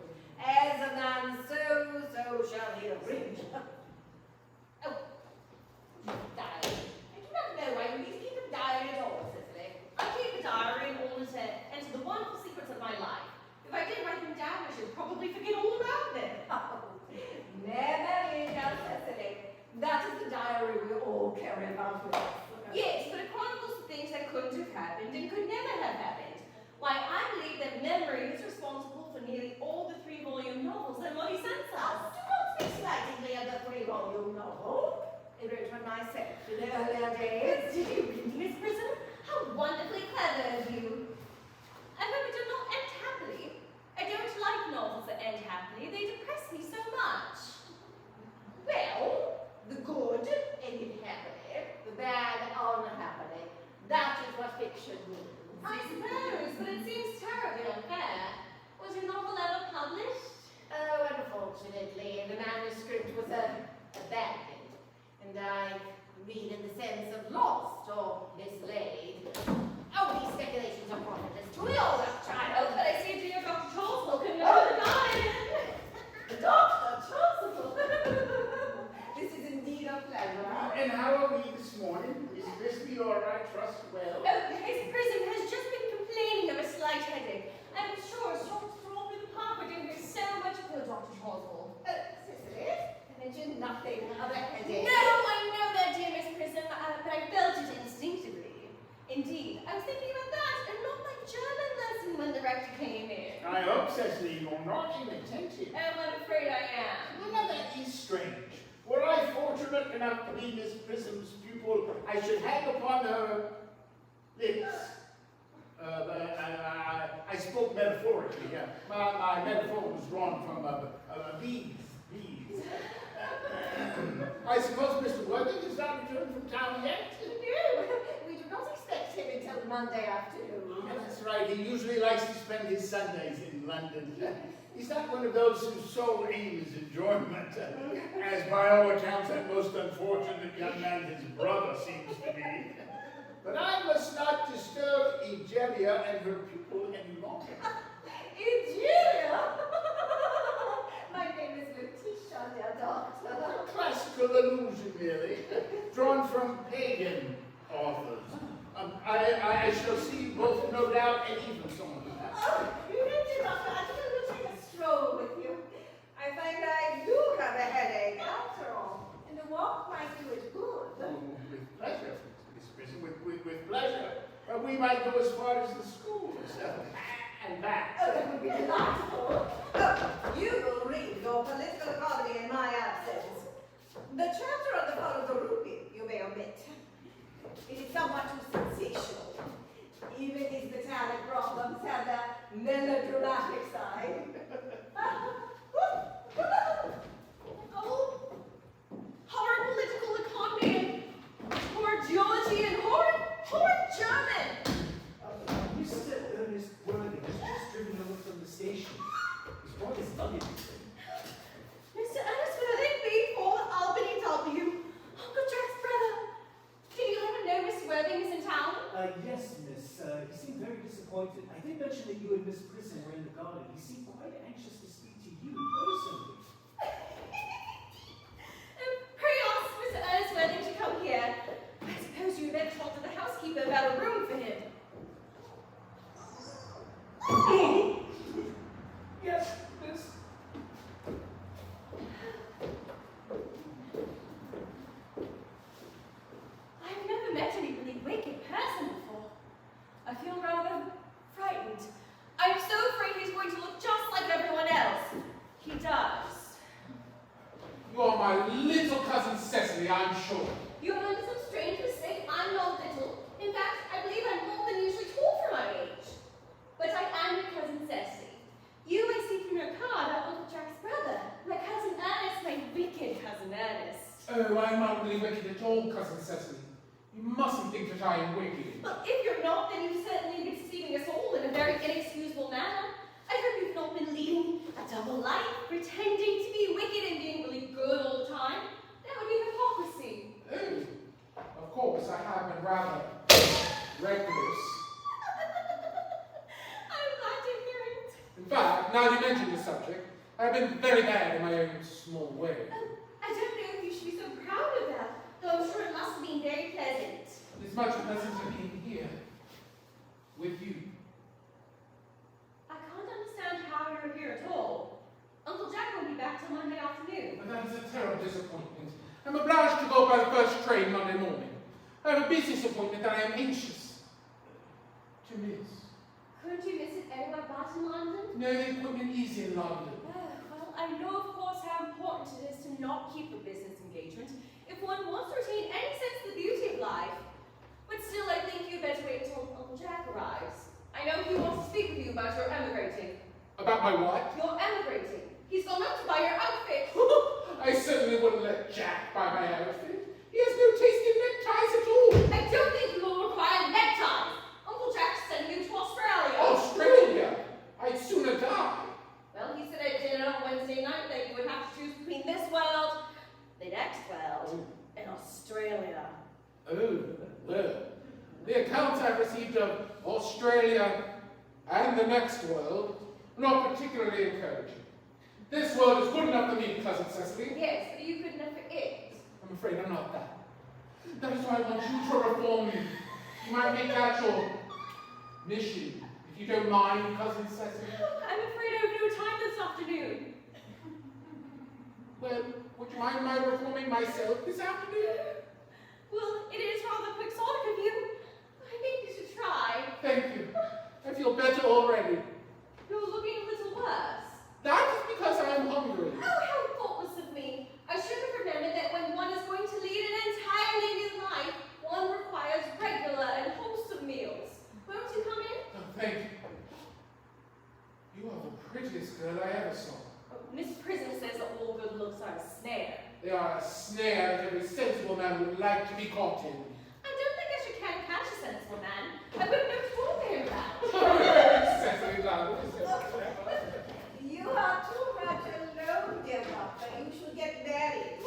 As a man, so shall he reap. Oh, diary. I do not know why you need to keep a diary at all, Cicely. I keep a diary in order to enter the wonderful secrets of my life. If I did write them down, I should probably forget all about them. Never enough, Cicely. That is the diary we all carry about with us. Yes, but it chronicles the things that couldn't have happened and could never have happened. Why, I believe that memory is responsible for nearly all the 3-volume novels that Molly sent us. Do not speak slightingly of the 3-volume novel. I wrote one myself in the earlier days. Did you read Miss Prism? How wonderfully clever of you. I hope it did not end happily. I don't like novels that end happily. They depress me so much. Well, the good ended happily, the bad unhappily. That is what fiction means. I suppose, but it seems terribly unfair. Was your novel ever published? Oh, unfortunately, the manuscript was abandoned, and I mean in the sense of lost or mislaid. Oh, these speculations are profitless. We all have Oh, child. but I see dear Dr. Charles looking over the garden. Dr. Charles. This is indeed a pleasure. And how are we this morning? Is Crispy all right? Trust well? Oh, Miss Prism has just been complaining of a slight headache. I'm sure a short stroll through the park would do her so much good, Dr. Charles. Cicely, I mentioned nothing of a headache. No, I know that, dear Miss Prism, but I felt it instinctively. Indeed, I was thinking about that and not my German lesson when the rector came in. I hope, Cecily, you're not inattentive. I'm afraid I am. Well, now that is strange. Were I fortunate enough to be Miss Prism's pupil, I should hang upon her lips. I spoke metaphorically. My metaphor was drawn from bees. I suppose Mr. Worthing has not returned from town yet? No, we do not expect him until Monday afternoon. That's right. He usually likes to spend his Sundays in London. He's not one of those whose sole aim is enjoyment, as by all accounts that most unfortunate young man, his brother, seems to be. But I must not disturb Egelia and her pupil any longer. Egelia? My name is Letitia, dear doctor. A classical allusion, merely, drawn from pagan authors. I shall see both, no doubt, and even some of them. Oh, you did not. I just want to take a stroll with you. I find I do have a headache, after all, and a walk might do it good. With pleasure, Miss Prism, with pleasure. We might go as far as the schools and back. Oh, that would be delightful. Oh, you will read your political economy in my absence. The chapter on the fall of the rupee, you may omit. It is somewhat too sensational. Even his metallic problems have that melodramatic side. Oh, horrid political economy, horrid geology, and horrid German. Mr. Ernest Worthing has just driven over from the station. His wife is studying. Mr. Ernest Worthing, B4 Albany W. Uncle Jack's brother. Did you let him know Miss Worthing is in town? Yes, miss. He seemed very disappointed. I did mention that you and Miss Prism were in the garden. He seemed quite anxious to speak to you personally. Pray ask Mr. Ernest Worthing to come here. I suppose you had better talk to the housekeeper about a room for him. Yes, miss. I've never met any really wicked person before. I feel rather frightened. I'm so afraid he's going to look just like everyone else. He does. You are my little cousin Cecily, I'm sure. You're under some strange mistake. I'm not little. In fact, I believe I'm more than usually tall for my age. But I am your cousin Cecily. You, I see from your card, are Uncle Jack's brother. My cousin Ernest, my wicked cousin Ernest. Oh, I'm not really wicked at all, cousin Cecily. You mustn't think that I am wicked. Well, if you're not, then you've certainly been deceiving us all in a very inexcusable manner. I hope you've not been leading a double life, pretending to be wicked and being really good all the time. That would be hypocrisy. Oh, of course, I have been rather reckless. I'm glad to hear it. In fact, now you mention the subject, I've been very bad in my own small way. I don't know if you should be so proud of that, though I'm sure it must have been very pleasant. It's much pleasanter being here with you. I can't understand how you're here at all. Uncle Jack won't be back till Monday afternoon. But that is a terrible disappointment. I'm obliged to go by the first train Monday morning. I have a business appointment that I am anxious to miss. Couldn't you visit anywhere but in London? No, the appointment is in London. Well, I know, of course, how important it is to not keep a business engagement if one wants to retain any sense of the beauty of life. But still, I think you'd better wait until Uncle Jack arrives. I know he wants to speak with you about your emigrating. About my what? Your emigrating. He's gone up to buy your outfit. I certainly wouldn't let Jack buy my outfit. He has no taste in neckties at all. I don't think you will require neckties. Uncle Jack's sending you to Australia. Australia? I'd sooner die. Well, he said at dinner on Wednesday night that you would have to choose between this world, the next world, and Australia. Oh, well, the accounts I've received of Australia and the next world are not particularly encouraging. This world is good enough for me, Cousin Cecily. Yes, but you could never it. I'm afraid I'm not that. That is why I want you to reform me. You might make that your mission, if you don't mind, Cousin Cecily. I'm afraid I have no time this afternoon. Well, would you mind my reforming myself this afternoon? Well, it is rather quixotic of you. I think you should try. Thank you. I feel better already. You're looking a little worse. That is because I am hungry. Oh, how thoughtless of me. I should have remembered that when one is going to lead an entirely new life, one requires regular and wholesome meals. Won't you come in? Oh, thank you. You are the prettiest girl I ever saw. Oh, Miss Prism says that all good looks are a snare. They are a snare that every sensible man would like to be caught in. I don't think I should catch a sensible man. I wouldn't know to talk to him about. Cecily, love. You are too much alone, dear Doctor. You should get married.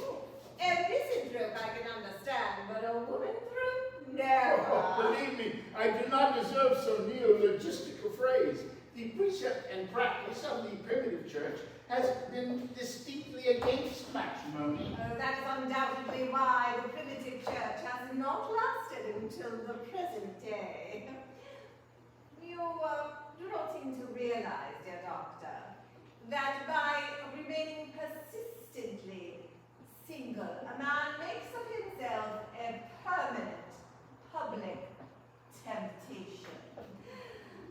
A misanthrope I can understand, but a woman through? Never. Oh, believe me, I do not deserve so neologistic a phrase. The precept and practice of the primitive church has been distinctly against matrimony. Oh, that is undoubtedly why the primitive church has not lasted until the present day. You do not seem to realize, dear Doctor, that by remaining persistently single, a man makes of himself a permanent public temptation.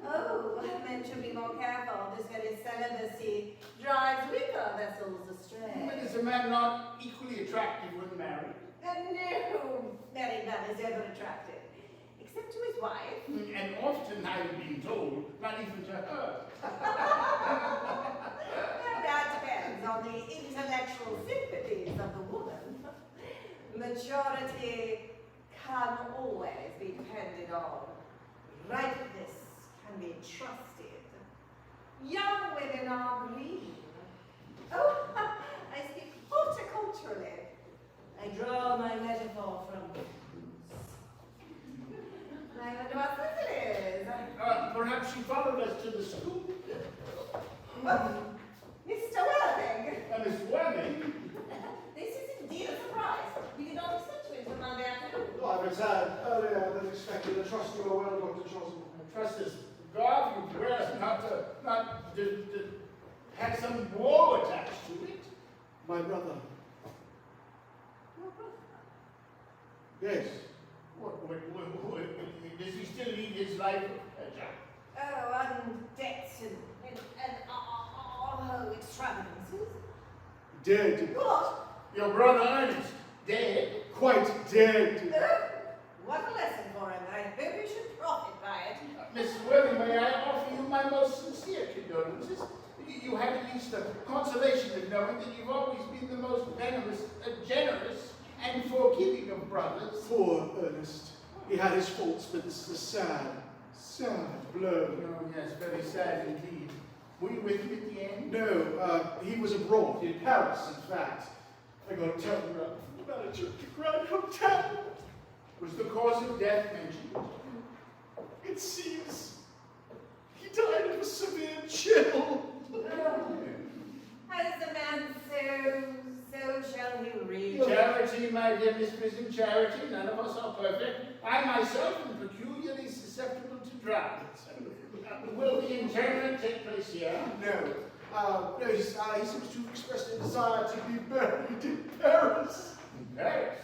Oh, men should be more careful. This very celibacy drives weaker vessels astray. But is a man not equally attractive when married? No married man is ever attractive, except to his wife. And often I have been told, not even to her. Well, that depends on the intellectual sympathies of the woman. Maturity can always be depended on. Ripeness can be trusted. Young women are green. Oh, I speak horticulturally. I draw my metaphor from I wonder what this is. Perhaps she followed us to the school. Mr. Worthing. Miss Worthing? This is indeed a surprise. We did not expect you until Monday afternoon. Oh, I returned earlier than expected. I trust you are well, Dr. Johnson. I trust this God you wear not to have some woe attached to it. My brother. Your brother? Yes. What, does he still lead his life, Jack? Oh, on debts and extravagances. Dead. What? Your brother Ernest, dead? Quite dead. Oh, what a lesson for him. I hope you should profit by it. Miss Worthing, may I offer you my most sincere condolences? You have at least the consolation of knowing that you've always been the most generous and forgiving of brothers. Poor Ernest. He had his faults, but this is a sad, sad blow. Oh, yes, very sad indeed. Were you with him at the end? No, he was abroad, in Paris, in fact. I got a telegram from the manager of the Grand Hotel. Was the cause of death mentioned? It seems he died of a severe chill. As a man so shall he reap. Charity, my dear Miss Prison, charity. None of us are perfect. I myself am peculiarly susceptible to drowns. Will the interment take place here? No, he seems to have expressed a desire to be buried in Paris. In Paris?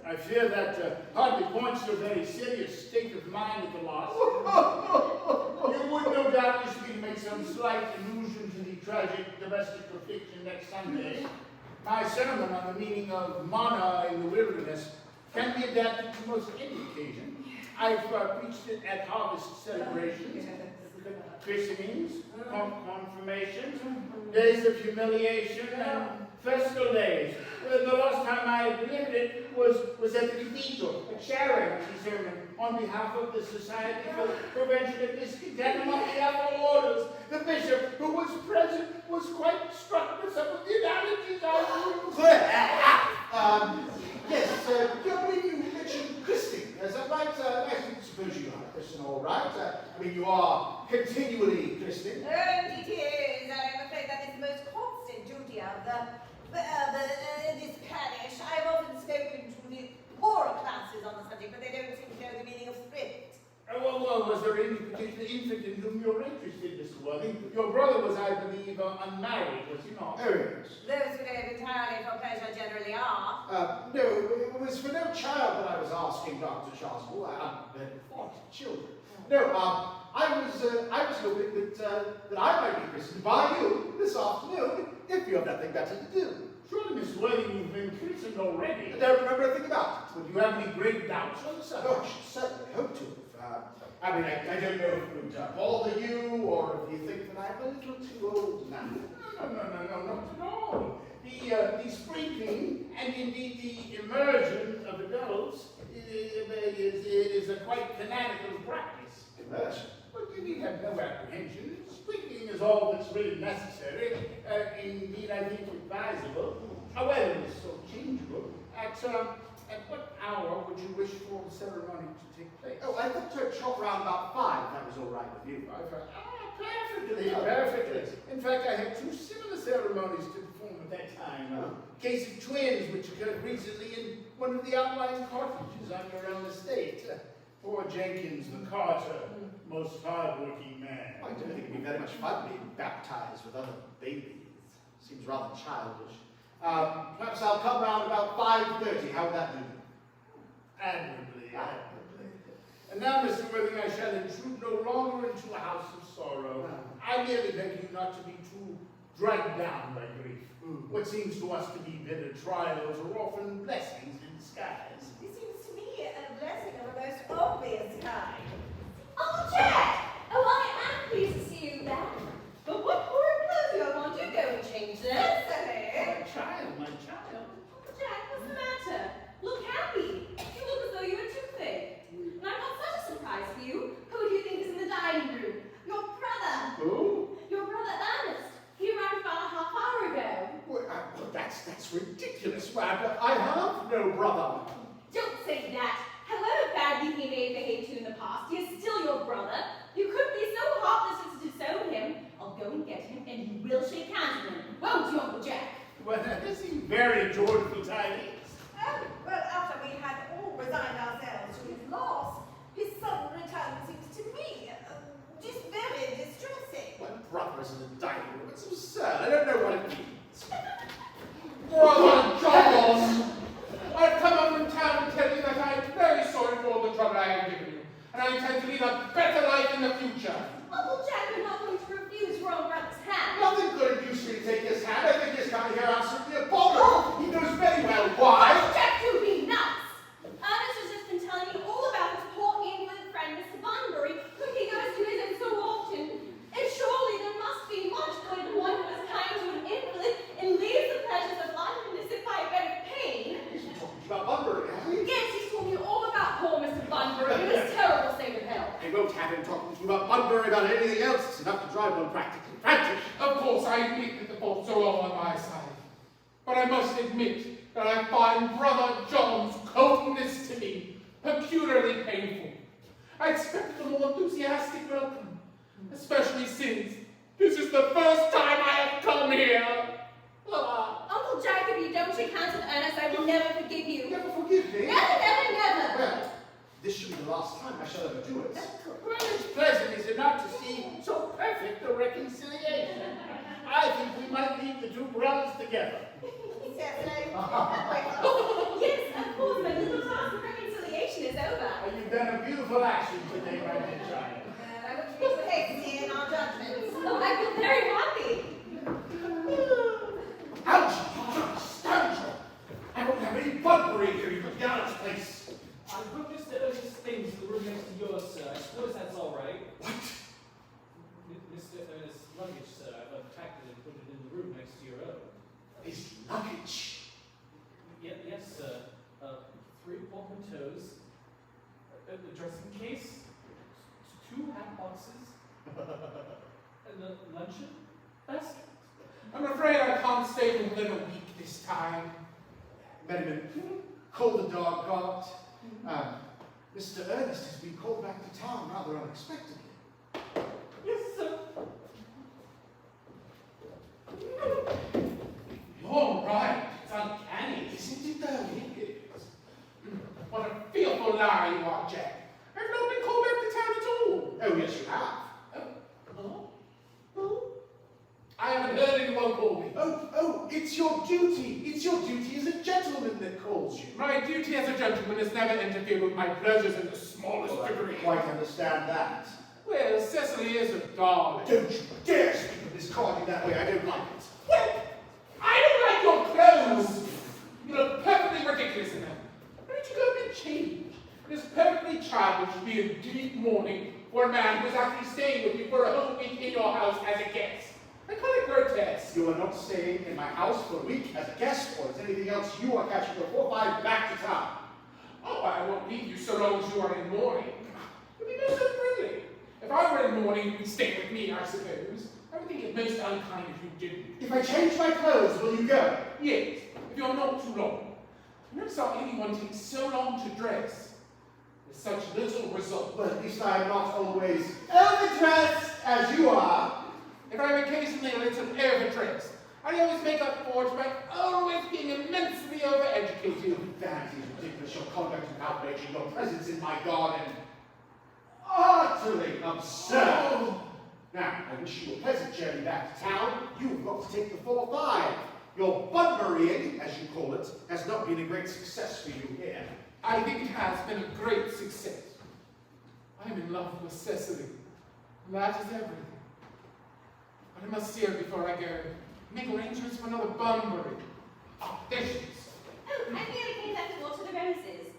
I fear that hardly points to a very serious state of mind at the last. You would no doubt wish me to make some slight allusion to the tragic domestic affliction next Sunday. My sermon on the meaning of mana in the wilderness can be adapted to most any occasion. I've preached it at harvest celebrations, christenings, confirmations, days of humiliation, and festal days. The last time I delivered it was at the cathedral, a charity sermon on behalf of the Society for Prevention of Discontent among the other orders. The bishop, who was present, was quite struck with some of the analogies I used. Yes, I believe you mentioned christening. Is that right? I suppose you are a Christian, all right. I mean, you are continually christening. And it is. I am afraid that is the most constant duty of this parish. I've often spoken to the poorer classes on the subject, but they don't seem to know the meaning of thrift. Well, was there any particular infant in whom you're interested, Mr. Worthing? Your brother was, I believe, unmarried, was he not? Oh, yes. Those who live entirely for pleasure generally are. No, it was for no child that I was asking, Dr. Chasuble. There are 40 children. No, I was hoping that I might be christened by you this afternoon, if you have nothing better to do. Surely, Mr. Worthing, you've been christened already. I don't remember anything about it. Would you have any great doubts on the subject? Oh, I should certainly hope to. I mean, I don't know if it would bother you, or if you think that I'm a little too old now. No, not at all. The sprinkling and indeed the immersion of adults is a quite canonical practice. Immersion? But you need have no apprehension. Sprinkling is all that's really necessary. Indeed, I think advisable. However, it's so changeable. At what hour would you wish for the ceremony to take place? Oh, I thought to chop around about 5, if that was all right with you. Perfectly. In fact, I have 2 similar ceremonies to perform at that time. A case of twins, which occurred recently in one of the outlying cottages on your own estate. Poor Jenkins, the carter, most hard-working man. I don't think it'd be very much fun being baptized with other babies. Seems rather childish. Perhaps I'll come round about 5:30. How would that do? Admirably. And now, Mr. Worthing, I shall intrude no longer into a house of sorrow. I merely beg you not to be too dragged down by grief. What seems to us to be bitter trials are often blessings in disguise. It seems to me a blessing of a most obvious kind. Uncle Jack! Oh, I am pleased to see you back. But what horrid clothes you have on? Do go and change them. My child. Uncle Jack, what's the matter? Look happy. You look as though you were toothache. And I've got such a surprise for you. Who do you think is in the dining room? Your brother. Who? Your brother Ernest. He arrived about a half hour ago. Well, that's ridiculous, Wad. I have no brother. Don't say that. However badly he may have behaved to you in the past, he is still your brother. You couldn't be so heartless as to disown him. I'll go and get him, and you will shake hands with him. Won't you, Uncle Jack? Well, this seems very joyful tidings. Well, after we had all resigned ourselves to his loss, his sudden return seems to me just very distressing. My brother is in the dining room. It's absurd. I don't know what it means. Brother John! I've come up from town to tell you that I'm very sorry for all the trouble I have given you, and I intend to lead a better life in the future. Uncle Jack, you're not going to refuse your own brother's hand. Nothing could induce me to take his hand. I think this guy here absolutely abominable. He knows very well why. Uncle Jack, do be nuts! Ernest has just been telling me all about his poor invalid friend, Mr. Bunbury, whom he goes to visit so often. And surely there must be much good in one who is kind to an invalid and leaves the pleasures of life and is hit by a bed of pain. He's been talking to you about Bunbury, hasn't he? Yes, he's told me all about poor Mr. won't have him talking to you about Bunbury, about anything else. It's enough to drive one practically frantic. Of course, I admit that the faults are all on my side. But I must admit that I find Brother John's coldness to me peculiarly painful. I expected a more enthusiastic welcome, especially since this is the first time I have come here. Uncle Jack, if you don't shake hands with Ernest, I will never forgive you. You never forgive me? Never, never, never. Well, this should be the last time I shall ever do it. Well, it's pleasant, is it not, to see so perfect a reconciliation? I think we might leave the two brothers together. Yes, of course, my little task of reconciliation is over. You've done a beautiful action today, my dear child. I wish we were hasty in our judgments. Oh, I feel very happy. Ouch! Scoundrel! I don't have any Bunbury here. You put me out of this place. I put Mr. Ernest's things in the room next to yours, sir. I suppose that's all right. What? Mr. Ernest's luggage, sir. I've unpacked it and put it in the room next to your own. His luggage. Yes, sir. 3 portmanteaus, a dressing case, 2 hat boxes, and a luncheon basket. I'm afraid I can't stay within a week this time. Merriman, call the dog got. Mr. Ernest has been called back to town rather unexpectedly. Yes, sir. You're right. It's uncanny. Isn't it though? It is. What a fearful liar you are, Jack. I've not been called back to town at all. Oh, yes, you have. Oh. I haven't heard anyone call me. Oh, it's your duty. It's your duty as a gentleman that calls you. My duty as a gentleman has never interfered with my pleasures in the smallest degree. Quite understand that. Well, Cecily is a darling. Don't you dare speak of Miss Cardew that way. I don't like it. Well, I don't like your clothes. You look perfectly ridiculous in them. Why don't you go and change? It is perfectly childish to be in deep mourning for a man who is actually staying with you for a whole week in your house as a guest. I call it grotesque. You are not staying in my house for a week as a guest, or as anything else. You are catching your 4-5 back to town. Oh, I won't leave you so long as you are in mourning. It would be most unfriendly. If I were in mourning, you would stay with me, I suppose. I would think it most unkind if you didn't. If I change my clothes, will you go? Yes, if you're not too long. I never saw anyone take so long to dress with such little result. Well, at least I am not always overdressed as you are. If I'm occasionally a little overdressed, I always make up for it by always being immensely overeducated. Vanity is ridiculous. Your conduct is outrageous. Your presence in my garden, utterly absurd. Oh. Now, I wish you a pleasant journey back to town. You've got to take the 4-5. Your Bunburying, as you call it, has not been a great success for you here. I think it has been a great success. I am in love with Cecily. That is everything. But I must see her before I go. Make arrangements for another Bunbury. Ah, there she is. Oh, I merely came back to water the roses.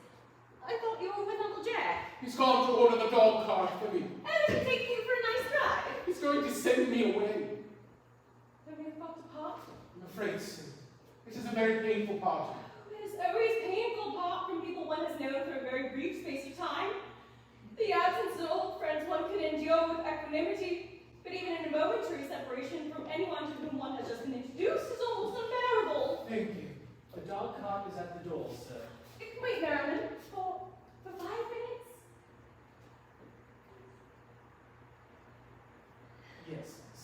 I thought you were with Uncle Jack. He's gone to order the dog cart for me. Oh, is he taking you for a nice drive? He's going to send me away. Have you got to part? I'm afraid so. It is a very painful parting. It is always painful to part from people one has known for a very brief space of time. The absence of old friends one can endure with equanimity, but even in a momentary separation from anyone to whom one has just been introduced is almost unbearable. Thank you. The dog cart is at the door, sir. Wait, Merriman, for 5 minutes? Yes, miss.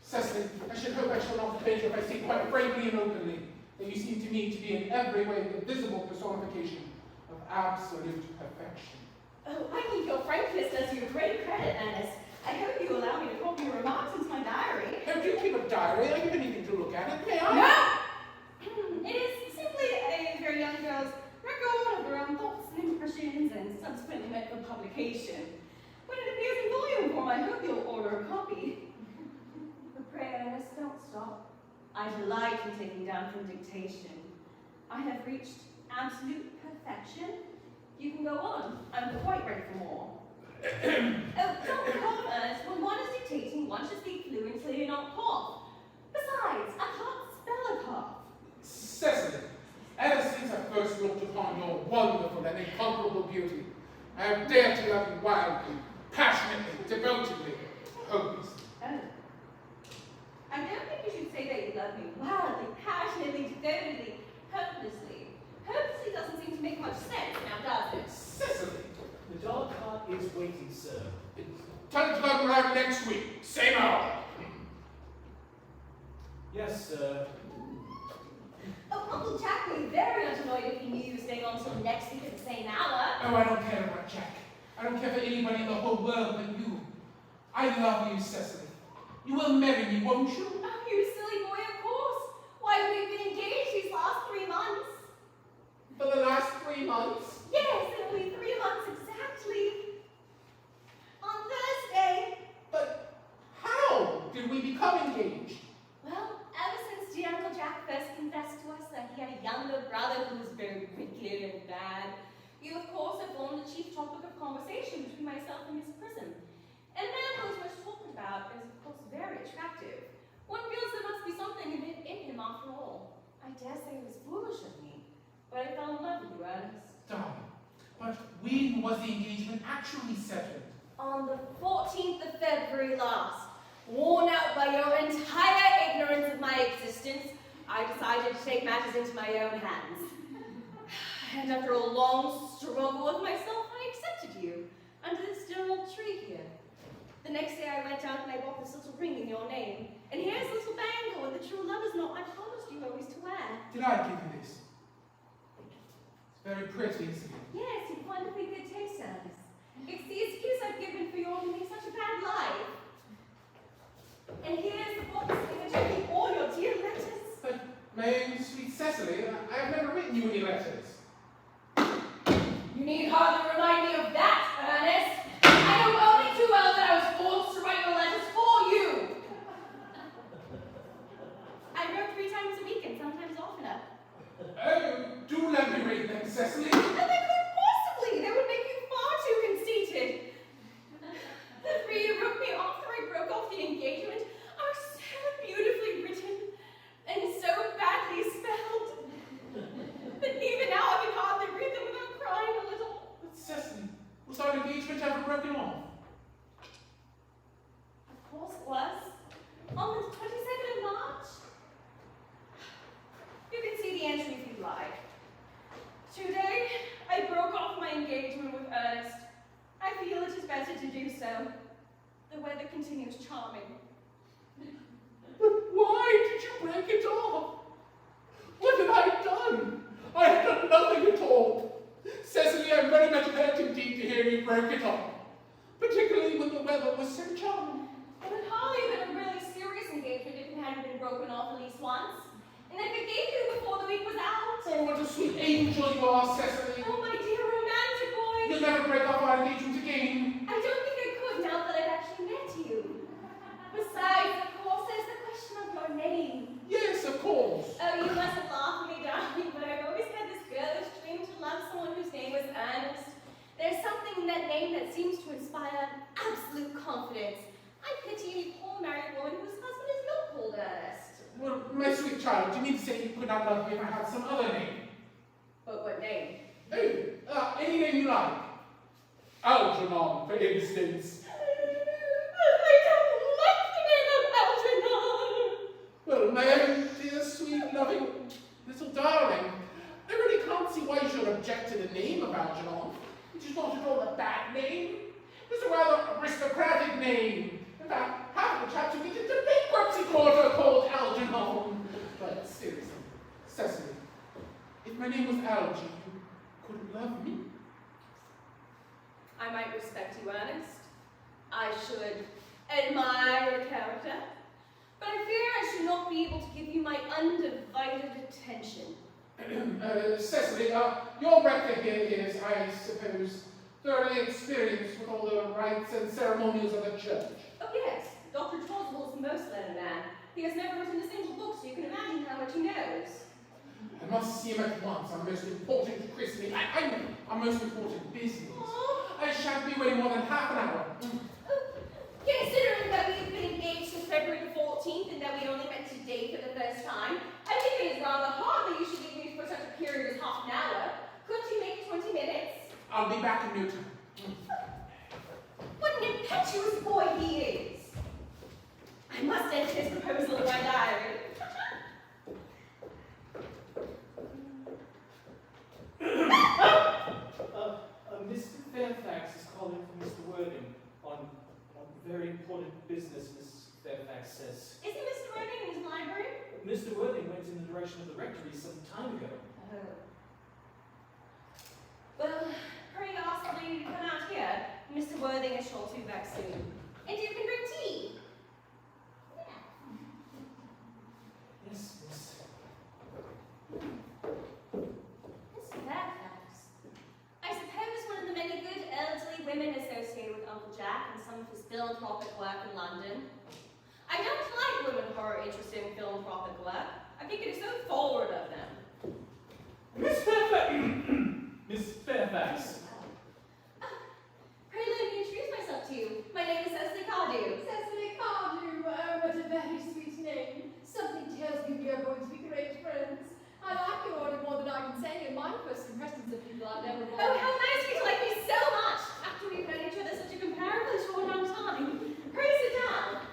Cecily, I should hope I shall not offend you if I say quite frankly and openly that you seem to me to be in every way the visible personification of absolute perfection. Oh, I think your frankness does you great credit, Ernest. I hope you allow me to copy your remarks into my diary. How do you keep a diary? I haven't anything to look at it. May I? No! It is simply a very young girl's record of their own thoughts and impressions and subsequently meant for publication. When it appears in volume form, I hope you'll order a copy. But pray, Ernest, don't stop. I delight in taking down from dictation. I have reached absolute perfection. You can go on. I'm quite ready for more. Oh, don't cough, Ernest. When one is dictating, one should speak fluently and not cough. Besides, I can't spell a cough. Cecily, ever since I first looked upon your wonderful and incomparable beauty, I have dared to love you wildly, passionately, devotedly, hopelessly. Oh. I don't think you should say that you love me wildly, passionately, devotedly, hopelessly. Hopelessly doesn't seem to make much sense now, does it? Cecily! The dog cart is waiting, sir. Tell it to come around next week. Same hour. Yes, sir. Oh, Uncle Jack would be very much annoyed if he knew you were staying on until next week at the same hour. Oh, I don't care about Jack. I don't care for anybody in the whole world but you. I love you, Cecily. You will marry me, won't you? Oh, you silly boy, of course. Why, we've been engaged these last 3 months. For the last 3 months? Yes, it'll be 3 months exactly. On Thursday. But how did we become engaged? Well, ever since dear Uncle Jack first confessed to us that he had a younger brother who was very wicked and bad, you, of course, have formed the chief topic of conversation between myself and Miss Prism. And a man who is much talked about is, of course, very attractive. One feels there must be something in him after all. I dare say it was foolish of me, but I fell in love with you, Ernest. Darling, but when was the engagement actually settled? On the 14th of February last, worn out by your entire ignorance of my existence, I decided to take matters into my own hands. And after a long struggle with myself, I accepted you under this dear old tree here. The next day I went out and I bought this little ring in your name. And here's a little bangle with the true lover's knot I promised you always to wear. Did I give you this? It's very pretty, isn't it? Yes, you've wonderfully good taste, Alice. It's the excuse I've given for your living such a bad life. And here's the box in which I keep all your dear letters. But, my own sweet Cecily, I have never written you any letters. You need hardly remind me of that, Ernest. I know only too well that I was forced to write your letters for you. I wrote 3 times a week and sometimes oftener. Oh, do let me read them, Cecily. And they couldn't possibly. They would make you far too conceited. The 3 you wrote me after I broke off the engagement are so beautifully written and so badly spelled that even now I can hardly read them without crying a little. But Cecily, was our engagement ever broken off? Of course it was. On the 22nd of March. You can see the entry if you like. Today, I broke off my engagement with Ernest. I feel it is better to do so. The weather continues charming. But why did you break it off? What have I done? I have done nothing at all. Cecily, I'm very much hurt indeed to hear you broke it off. Particularly when the weather was so charming. It would hardly have been a really serious engagement if it hadn't been broken off at least once. And I forgave you before the week was out. Oh, what a sweet angel you are, Cecily. Oh, my dear romantic boy. You'll never break off our engagement again. I don't think I could now that I've actually met you. Besides, of course, there's the question of your name. Yes, of course. Oh, you mustn't laugh at me, darling, but I've always had this girlish dream to love someone whose name was Ernest. There's something in that name that seems to inspire absolute confidence. I pity any poor married woman whose husband is not called Ernest. Well, my sweet child, do you mean to say you could not love me if I had some other name? But what name? Oh, any name you like. Algernon, for instance. I don't like the name of Algernon. Well, my own dear, sweet, loving little darling, I really can't see why you should object to the name of Algernon, which is not at all a bad name. It's a rather aristocratic name. In fact, half the chaps who get into bankruptcy court are called Algernon. But seriously, Cecily, if my name was Algie, you couldn't love me? I might respect you, Ernest. I should admire your character. But I fear I should not be able to give you my undivided attention. Cecily, your rector here is, I suppose, thoroughly experienced with all the rites and ceremonials of the church. Oh yes, Dr. Troswell is a most learned man. He has never written a single book, so you can imagine how much he knows. I must see him at once. Our most important christening. I know, our most important business. I shan't be waiting more than half an hour. Considering that we've been engaged since February the 14th and that we only met today for the first time, I think it is rather hard that you should leave me for such a period as half an hour. Couldn't you make 20 minutes? I'll be back in no time. list his proposal in my diary. Mr. Fairfax is calling for Mr. Worthing on very important business, Miss Fairfax says. Isn't Mr. Worthing in his library? Mr. Worthing went in the direction of the rectory some time ago. Oh. Well, pray ask the lady to come out here. Mr. Worthing is sure to be back soon. And you can bring tea. Yes, miss. Miss Fairfax. I suppose one of the many good elderly women associated with Uncle Jack and some of his philanthropic work in London. I don't like women who are interested in philanthropic work. I think it is so forward of them. Miss Fairfax! Miss Fairfax. Pray let me introduce myself to you. My name is Cecily Cardew. Cecily Cardew, oh, what a very sweet name. Something tells me we are going to be great friends. I like your order more than I can say in my first impressions of people I've never met. Oh, how nice of you to like me so much after we've known each other such a comparatively short amount of time. Pray sit down.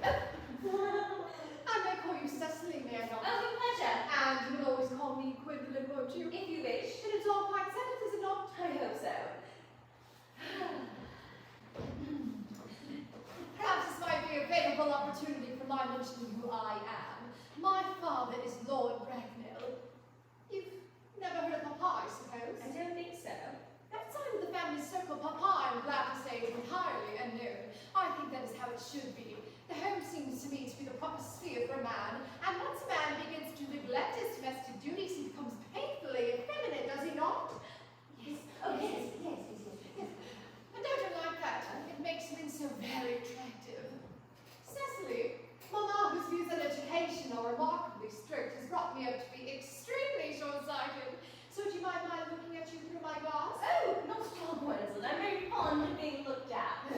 I may call you Cecily, may I not? Oh, with pleasure. And you will always call me Gwendolyn, won't you? If you wish. Then it's all quite settled, is it not? I hope so. Perhaps this might be a favourable opportunity for my mentioning who I am. My father is Lord Bracknell. You've never heard of Papa, I suppose? I don't think so. Outside of the family circle, Papa, I'm glad to say, is entirely unknown. I think that is how it should be. The home seems to me to be the proper sphere for a man, and once a man begins to neglect his domestic duties, he becomes painfully effeminate, does he not? Yes. Oh, yes. I don't like that. It makes men so very attractive. Cecily, Mama, whose views on education are remarkably strict, has brought me up to be extremely short-sighted. So do you mind my looking at you through my glass? Oh, not at all, Gwendolyn. I'm very fond of being looked at.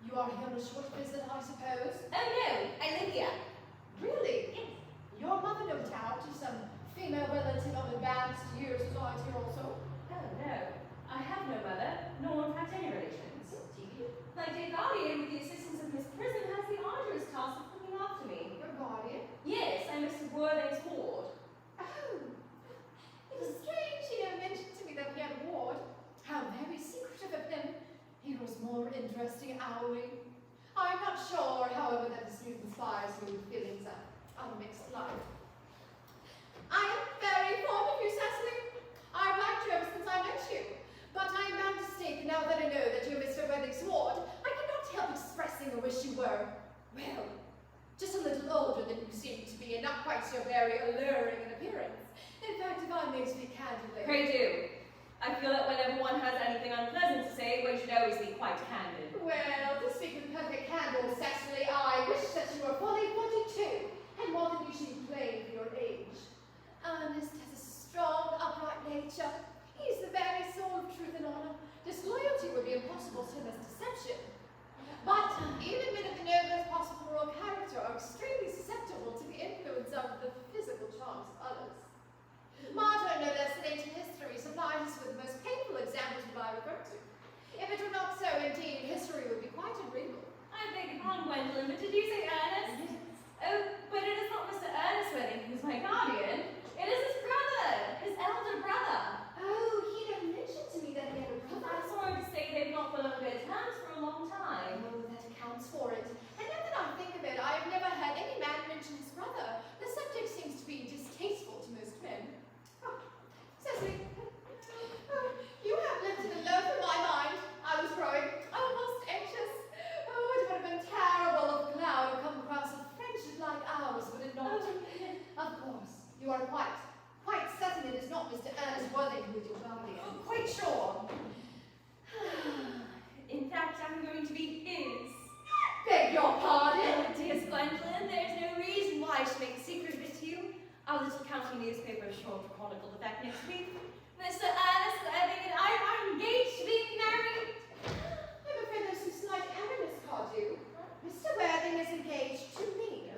You are here on a short visit, I suppose? Oh, no. I live here. Really? Yes. Your mother, no doubt, is some female relative of advanced years society also. Oh, no. I have no mother, nor in fact any relations. My dear guardian, with the assistance of Miss Prism, has the arduous task of looking after me. Your guardian? Yes, I'm Mr. Worthing's ward. Oh, it is strange he never mentioned to me that he had a ward. How very secretive of him. He was more interesting hourly. I'm not sure, however, that this news inspires me with feelings of unmixed life. I am very fond of you, Cecily. I've liked you ever since I met you. But I am bound to state, now that I know that you're Mr. Worthing's ward, I cannot help expressing a wish you were, well, just a little older than you seem to be, and not quite so very alluring in appearance. In fact, if I may speak candidly. Pray do. I feel that whenever one has anything unpleasant to say, one should always be quite candid. Well, to speak with perfect candor, Cecily, I wish that you were fully 42, and more than usually plain for your age. Ernest has a strong, upright nature. He's the very soul of truth and honor. Disloyalty would be impossible to him as deception. But even men of the noblest possible moral character are extremely susceptible to the influence of the physical charms of others. Martyr, no less than ancient history, supplies us with the most painful examples of I refer to. If it were not so, indeed, history would be quite agreeable. I beg your pardon, Gwendolyn, but did you say Ernest? Oh, but it is not Mr. Ernest Worthing who's my guardian. It is his brother, his elder brother. Oh, he never mentioned to me that he had a brother. I'm sorry to say they've not been on good terms for a long time. Oh, that accounts for it. And now that I think of it, I have never heard any man mention his brother. The subject seems to be distasteful to most men. Oh, Cecily, you have lifted a load from my mind. I was growing almost anxious. Oh, it would have been terrible if Cloud had come across a friendship like ours, would it not? Of course, you are quite certain it is not Mr. Ernest Worthing who is your guardian. Oh, quite sure. In fact, I'm going to be his. Beg your pardon? Oh, dear Gwendolyn, there's no reason why I should make a secret of it to you. Our little county newspaper is sure to chronicle the fact next week. Mr. Ernest Worthing and I are engaged to be married. I'm afraid there's some slight error, Miss Cardew. Mr. Worthing is engaged to me.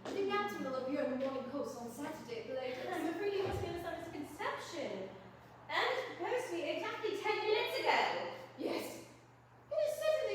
The announcement will appear in the Morning Post on Saturday at the latest. I'm afraid you must be under some misconception. Ernest proposed to me exactly 10 minutes ago. Yes. It is certain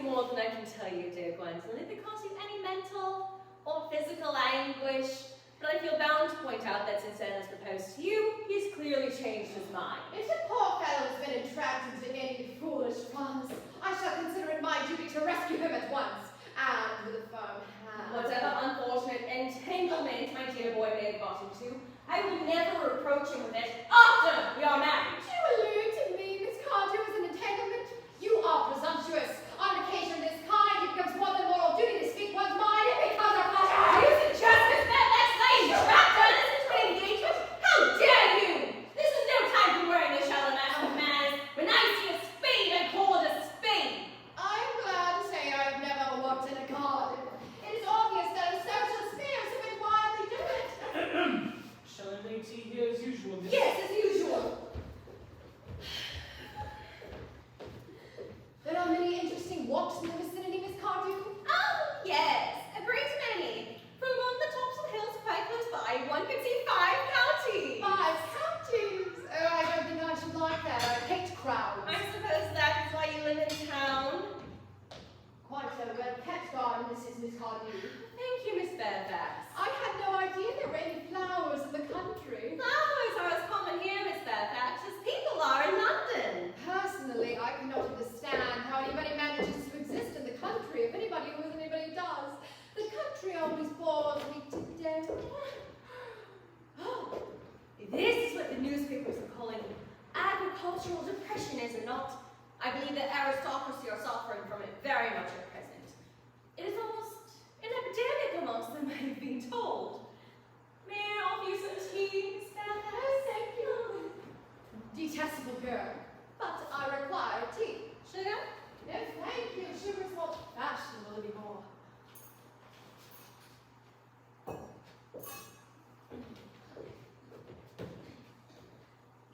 you more than I can tell you, dear Gwendolyn. If it causes you any mental or physical anguish, but I feel bound to point out that since Anna's proposed to you, he's clearly changed his mind. If the poor fellow's been entrapped into any foolish plans, I shall consider it my duty to rescue him at once, and with a firm hand. Whatever unfortunate entanglement my dear boy may have got into, I will never reproach him with it after we are married. Do you allude to me, Miss Cardew, as an entanglement? You are presumptuous. On an occasion of this kind, it becomes more than moral duty to speak one's mind. It becomes a pleasure. You suggest this man next night trapped us into an engagement? How dare you! This is no time for wearing the shallow mask of manners. When I see a spade, I call it a spade. I'm glad to say I've never worked in a garden. It is obvious that a social spheres have been widely different. Shall I make tea here as usual, miss? Yes, as usual. There are many interesting walks in the vicinity, Miss Cardew. Oh, yes, a great many. From among the tops of hills quite close by, one can see 5 counties. 5 counties. Oh, I don't think I should like that. I hate crowds. I suppose that is why you live in town. Quite a well-kept garden, this is, Miss Cardew. Thank you, Miss Fairfax. I had no idea there were any flowers in the country. Flowers are as common here, Miss Fairfax, as people are in London. Personally, I cannot understand how anybody manages to exist in the country, if anybody who anybody does. The country always bores me to death. Oh, this is what the newspapers are calling agricultural depression, is it not? I believe that aristocracy are suffering from it very much at present. It is almost an epidemic amongst them, I have been told. May I offer you some tea, Miss Fairfax? Oh, thank you. Detestable girl, but I require tea. Sugar? No, thank you. Sugar's not fashionable anymore.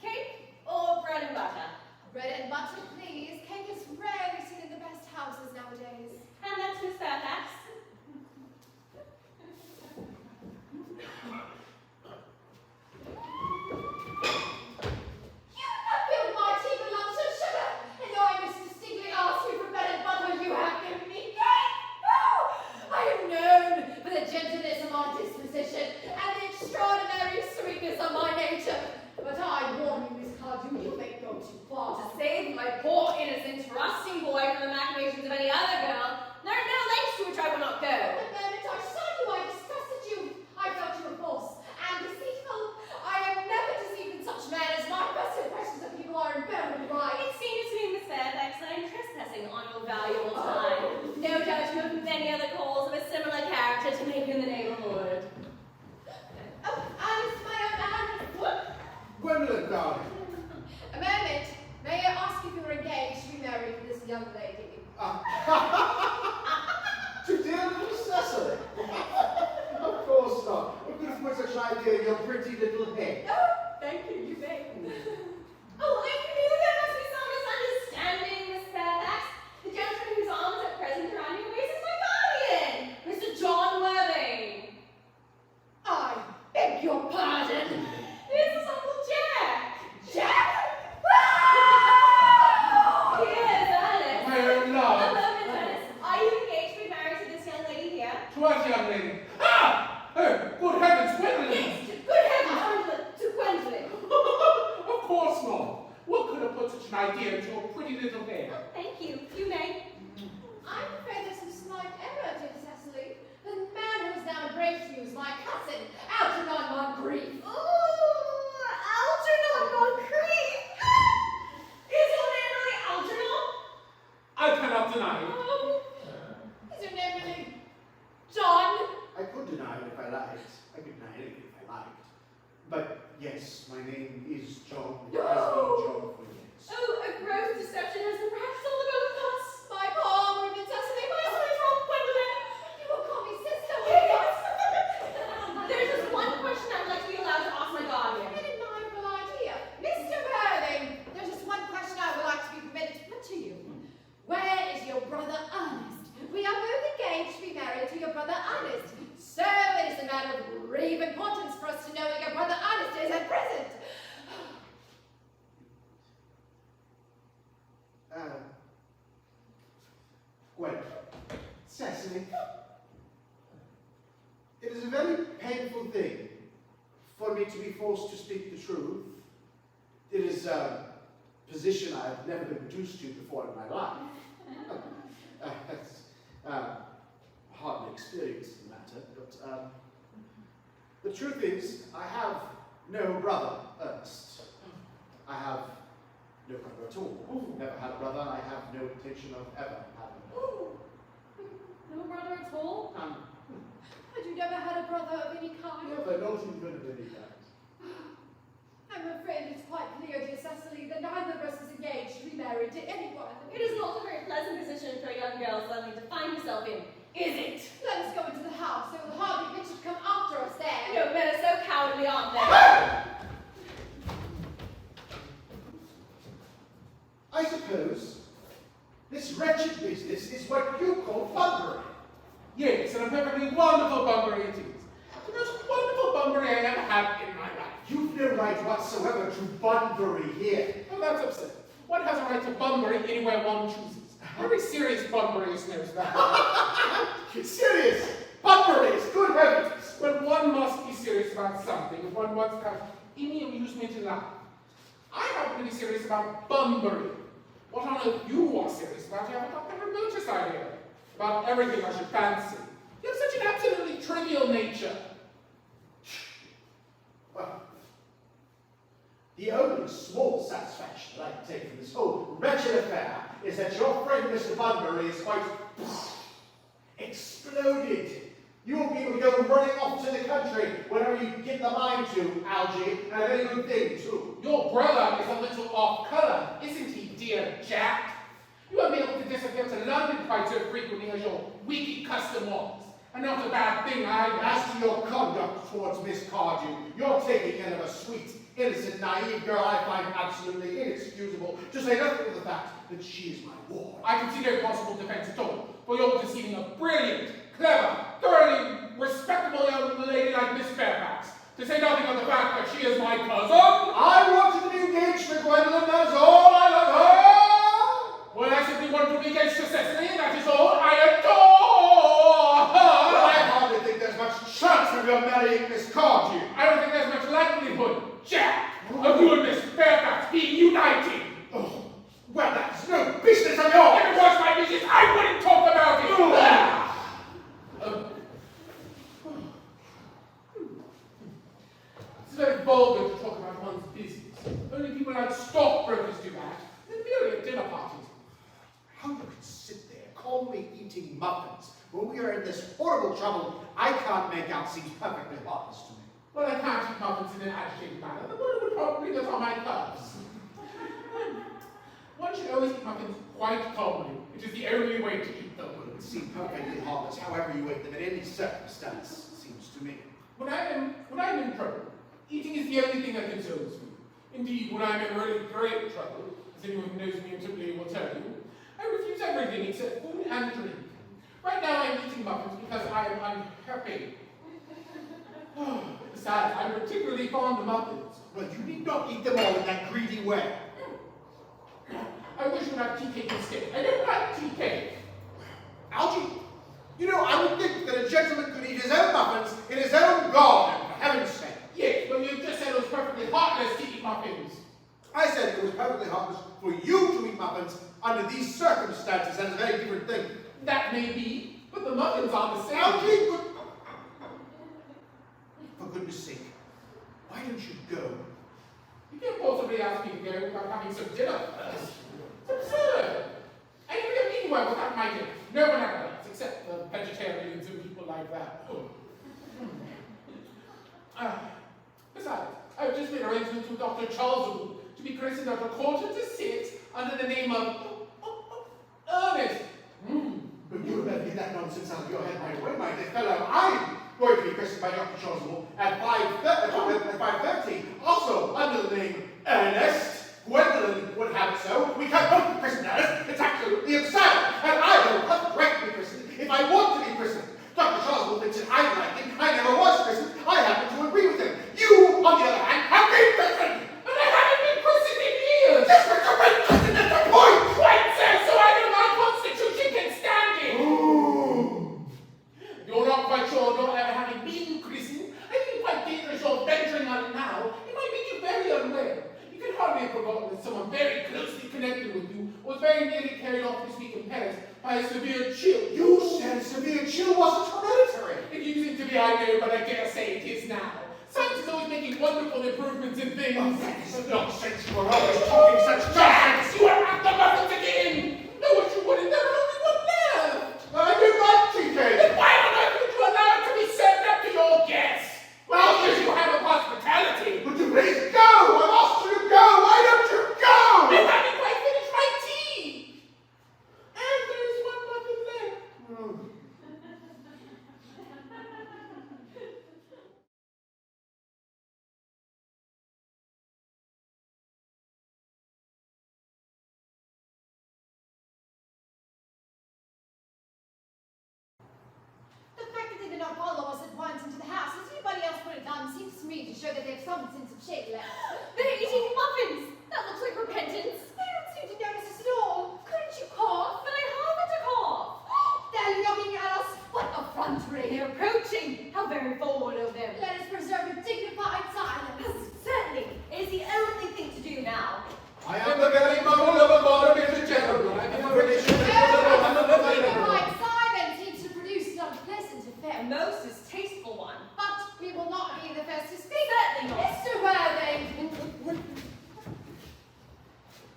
Cake or bread and butter? Bread and butter, please. Cake is rarely seen in the best houses nowadays. And that's Miss Fairfax. You have filled my tea with lumps of sugar, and though I must distinctly ask you for bread and butter, you have given me cake. Oh, I am known for the gentleness of my disposition and the extraordinary sweetness of my nature. But I warn you, Miss Cardew, you may go too far. To save my poor, innocent, trusting boy from the machinations of any other girl, there are no lengths to which I will not go. The moment I saw you, I distrusted you. I felt you were false and deceitful. I am never deceived in such manners. My first impressions of people are invariably right. It seems to me, Miss Fairfax, that I'm trespassing on your valuable time. No doubt you have many other calls of a similar character to make in the neighborhood. Oh, Alice, my own Alice. What? Gwendolyn, darling. A moment. May I ask if you're engaged to be married to this young lady? To dear little Cecily. Of course not. Who could have put such an idea in your pretty little head? Oh, thank you, you may. Oh, I knew there must be some misunderstanding, Miss Fairfax. The gentleman whose arms at present are around your waist is my guardian, Mr. John Worthing. I beg your pardon. This is Uncle Jack. Jack? Yes, Alice. My own love. Hello, Miss Alice. Are you engaged to be married to this young lady here? To what young lady? Ah! Oh, good heavens, Gwendolyn! Yes, good heavens, to Gwendolyn. Of course not. What could have put such an idea into your pretty little head? Oh, thank you. You may. I'm afraid there's some slight error, dear Cecily. The man who's now embraced you is my cousin, Algernon Moncrief. Ooh, Algernon Moncrief. Is your name really Algernon? I cannot deny it. Oh. Is your name really John? I could deny it if I liked. I could deny it if I liked. But yes, my name is John. It has been John for years. Oh, a gross deception has been practiced on the both of us. My poor women, Cecily, my What's wrong, Gwendolyn? You will call me sister, will Yes. you? There's just one question I would like to be allowed to ask my guardian. An admirable idea. Mr. Worthing, there's just one question I would like to be permitted to put to you. Where is your brother Ernest? We are both engaged to be married to your brother Ernest. So it is a matter of grave importance for us to know where your brother Ernest is at present. Gwen, Cecily, it is a very painful thing for me to be forced to speak the truth. It is a position I have never been reduced to before in my life. That's hardly experienced in the matter, but the truth is, I have no brother, Ernest. I have no brother at all. Never had a brother. I have no intention of ever having one. No brother at all? Had you never had a brother of any kind? Never, not even of any kind. I'm afraid it's quite clear, dear Cecily, that neither of us is engaged to be married to anyone. It is not a very pleasant position for a young girl suddenly to find herself in, is it? Let us go into the house. They will hardly venture to come after us there. No, men are so cowardly, aren't they? I suppose this wretched business is what you call bunbury. Yes, and a perfectly wonderful bunbury it is. The most wonderful bunbury I ever had in my life. You've no right whatsoever to bunbury here. Oh, that's absurd. One has a right to bunbury anywhere one chooses. Very serious bunburyist knows that. Serious bunburies, good heavens. But one must be serious about something if one wants to have any amusement in life. I happen to be serious about bunbury. What on earth you are serious about, you haven't got the remotest idea. About everything I should fancy. You have such an absolutely trivial nature. Well, the only small satisfaction that I can take from this whole wretched affair is that your friend Mr. Bunbury is quite exploded. You will be able to go running off to the country whenever you get the mind to, Algie, and a very good thing, too. Your brother is a little off colour, isn't he, dear Jack? You won't be able to disappear to London quite so frequently as your wicked custom was. And not a bad thing either. As to your conduct towards Miss Cardew, you're taking in of a sweet, innocent, naive girl I find absolutely inexcusable, to say nothing of the fact that she is my ward. I can see no possible defence at all, for you're deceiving a brilliant, clever, thoroughly respectable young lady like Miss Fairfax, to say nothing of the fact that she is my cousin. I wanted to be engaged to Gwendolyn, that is all. I love her. Well, I simply want to be engaged to Cecily, that is all. I adore her. Well, I hardly think there's much chance of your marrying Miss Cardew. I don't think there's much likelihood, Jack, of you and Miss Fairfax being united. Oh, well, that's no business of yours. If it was my business, I wouldn't talk about it. It's very vulgar to talk about one's business. Only people like stockbrokers do that. They're merely at dinner parties. How you can sit there calmly eating muffins when we are in this horrible trouble I can't make out seems perfectly heartless to me. Well, I can't eat muffins in an agitated manner. The woman would probably get on my nerves. One should always eat muffins quite calmly. It is the only way to eat them. It would seem perfectly harmless however you eat them in any circumstance, it seems to me. When I'm in trouble, eating is the only thing that consoles me. Indeed, when I'm in really great trouble, as anyone who knows me intimately will tell you, I refuse everything except food and drink. Right now I'm eating muffins because I am unhappy. Besides, I'm particularly fond of muffins. Well, you need not eat them all in that greedy way. I wish you would have tea cake instead. I don't like tea cake. Algie, you know, I would think that a gentleman could eat his own muffins in his own garden, for heaven's sake. Yes, but you just said it was perfectly heartless to eat muffins. I said it was perfectly harmless for you to eat muffins under these circumstances. That is a very different thing. That may be, but the muffins are the same. Algie, for goodness sake, why don't you go? You can't possibly ask me to go without having some dinner first. It's absurd. I never go anywhere without my dinner. No one ever does, except the vegetarians and people like that. Besides, I've just made arrangements with Dr. Charles Wood to be christened at 5:45 under the name of Ernest. But you better get that nonsense out of your head right away, my dear fellow. I'm going to be christened by Dr. Chasuble at 5:30, also under the name Ernest. Gwendolyn would have it so. We can't both be christened Ernest. It's absolutely absurd. And I don't have the right to be christened if I want to be christened. Dr. Chasuble thinks that I'm like him. I never was christened. I happen to agree with him. You, on the other hand, have been christened. But I haven't been christened in years. That's what you're christened at the point. Quite so I know my constitution can stand severe chill. You said severe chill wasn't hereditary. It used to be, I know, but I dare say it is now. Science is always making wonderful improvements in things. Oh, that is nonsense. You are always talking such nonsense. You are at the muffins again! No, what you wouldn't, there are only one left! I did not, TK. Then why on earth would you allow it to be served up to your guests? Well, because you have a hospitality. Would you please go? I've asked you to go. Why don't you go? You haven't quite finished my tea! And there's one muffin left. The fact that they did not follow us at once into the house, as anybody else would have done, seems to me to show that they have some sense of shape left. They're eating muffins. That looks like repentance. They don't seem to notice us at all. Couldn't you cough? But I haven't a cough. They're looking at us. What effrontery. They're approaching. How very forward of them. Let us preserve a dignified silence. Certainly. It is the only thing to do now. I am the very model of a moderated gentleman. I am a British Dignified silence seems to produce an unpleasant A effect. most distasteful one. But we will not be the first to speak. Certainly not. Mr. Worthing.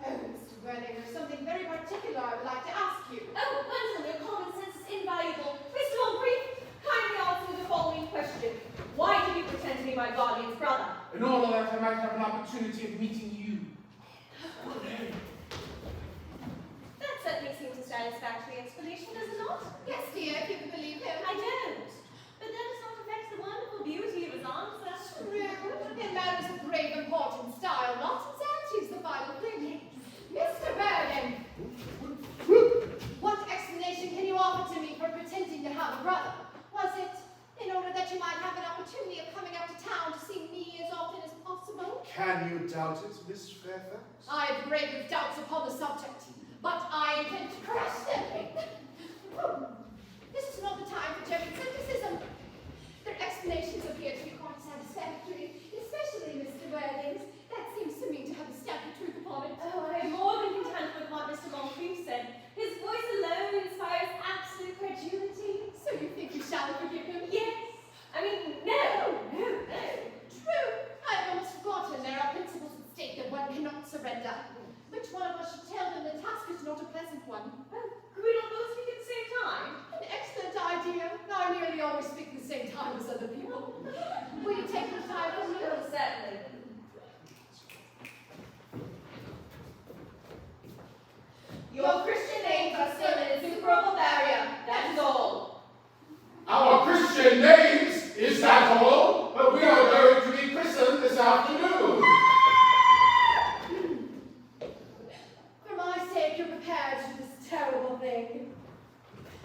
Oh, Mr. Worthing, there's something very particular I would like to ask you. Oh, Winston, your common sense is invaluable. Mr. Moncrief, kindly answer the following question. Why do you pretend to be my guardian's brother? In order that I might have an opportunity of meeting you. That certainly seems a satisfactory explanation, does it not? Yes, dear, if you can believe him. I don't. But that does not affect the wonderful beauty of his answer. True. In matters of grave important style, nonsense is the final thing. Mr. Bergen, what explanation can you offer to me for pretending to have a brother? Was it in order that you might have an opportunity of coming up to town to see me as often as possible? Can you doubt it, Miss Fairfax? I have grave doubts upon the subject, but I intend to crush them. This is not the time for German skepticism. Their explanations appear to be quite satisfactory, especially Mr. Worthing's. That seems to me to have a stamp of truth upon it. Oh, I am more than content with what Mr. Moncrief said. His voice alone inspires absolute credulity. So you think you shall forgive him? Yes. I mean, no. True. I have almost forgotten there are principles at stake that one cannot surrender. Which one of us should tell them the task is not a pleasant one? Well, could we not both speak at the same time? An excellent idea. I nearly always speak at the same time as other people. Will you take the time from me? Oh, certainly. Your Christian names are still an insuperable barrier. That is all. Our Christian names, is that all? But we are going to be christened this afternoon. For my sake, you're prepared for this terrible thing.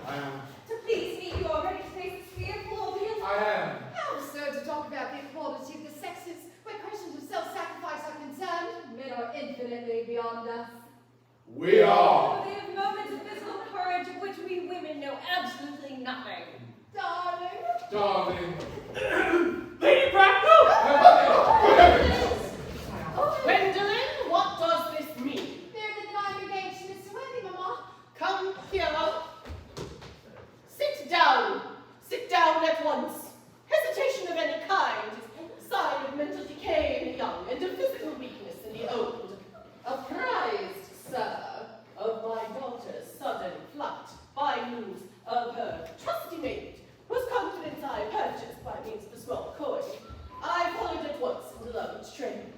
I am. To please me, you are ready to face this fearful ordeal. I am. How absurd to talk about the equality of the sexes where questions of self-sacrifice are concerned. Men are infinitely beyond us. We are. Oh, they have moments of physical courage of which we women know absolutely nothing. Darling. Darling. Lady Bracknell! Gwendolyn, what does this mean? Fear that I'm engaged to Mr. Worthing, Mamma. Come here. Sit down. Sit down at once. Hesitation of any kind is a sign of mental decay in the young and of physical weakness in the old. Apprised, sir, of my daughter's sudden flight by means of her trusty maid, whose confidence I purchased by means of a small coin, I followed at once in the luggage train.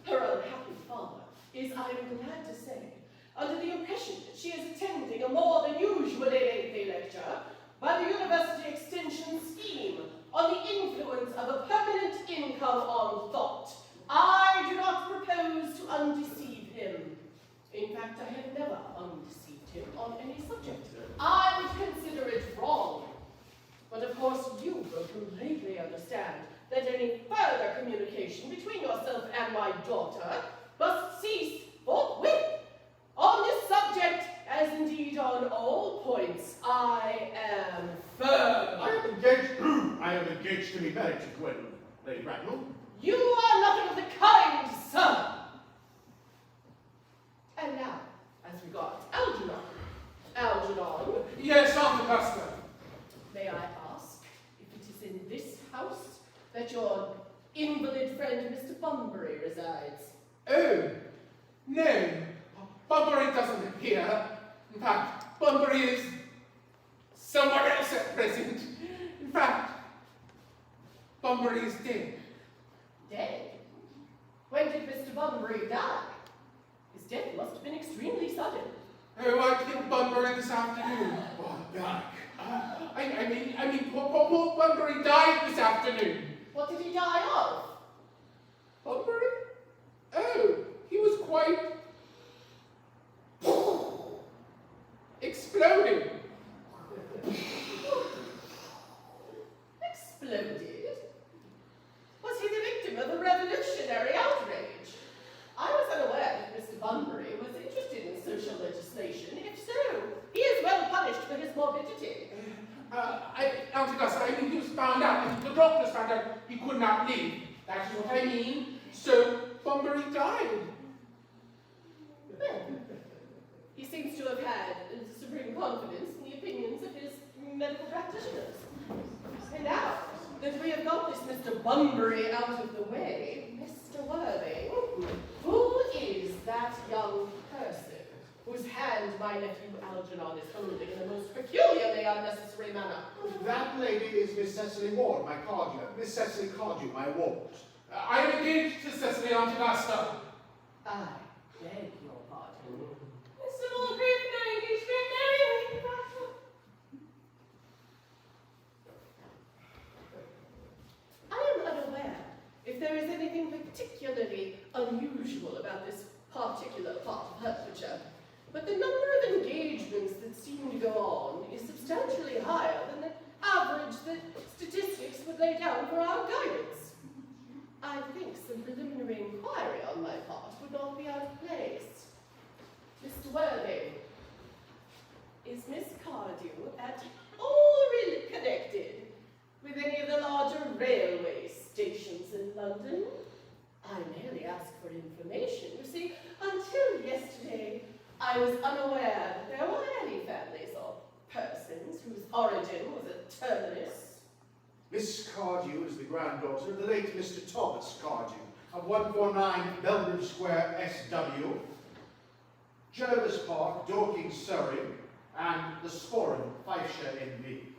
Her unhappy father is, I am glad to say, under the impression that she is attending a more than usually lengthy lecture by the University Extension Scheme on the influence of a permanent income on thought. I do not propose to undeceive him. In fact, I have never undeceived him on any subject. I would consider it wrong. But of course, you will completely understand that any further communication between yourself and my daughter must cease forthwith. On this subject, as indeed on all points, I am firm. I am engaged to be married to Gwendolyn, Lady Bracknell. You are nothing of the kind, sir. And now, as regards Algernon. Algernon, Yes, Aunt Augusta. May I ask if it is in this house that your invalid friend Mr. Bunbury resides? Oh, no. Bunbury doesn't appear. In fact, Bunbury is somewhere else at present. In fact, Bunbury is dead. Dead? When did Mr. Bunbury die? His death must have been extremely sudden. Oh, I killed Bunbury this afternoon. Oh, yuck. I mean, poor Bunbury died this afternoon. What did he die of? Bunbury? Oh, he was quite exploded. Exploded? Was he the victim of a revolutionary outrage? I was unaware that Mr. Bunbury was interested in social legislation. If so, he is well punished for his morbidity. Aunt Augusta, I mean, he was found out, the doctors found out he could not live. That is what I mean. So, Bunbury died. Well, he seems to have had supreme confidence in the opinions of his medical practitioners. And now that we have got this Mr. Bunbury out of the way, Mr. Worthing, who is that young person whose hand my nephew Algernon is holding in a most peculiarly unnecessary manner? That lady is Miss Cecily Ward, my Cardew. Miss Cecily Cardew, my ward. I am engaged to Cecily, Aunt Augusta. I beg your pardon. Mr. Mulgrave, no engagement, marry me. I am unaware if there is anything particularly unusual about this particular part of Hertfordshire, but the number of engagements that seem to go on is substantially higher than the average that statistics would lay down for our guidance. I think some preliminary inquiry on my part would not be out of place. Mr. Worthing, is Miss Cardew at all really connected with any of the larger railway stations in London? I merely ask for information. You see, until yesterday, I was unaware that there were any families or persons whose origin was a terminus. Miss Cardew is the granddaughter of the late Mr. Thomas Cardew of 149 Belbridge Square, SW, Jervis Park, Dorking, Surrey, and the Sporran, Fifeshire, NB.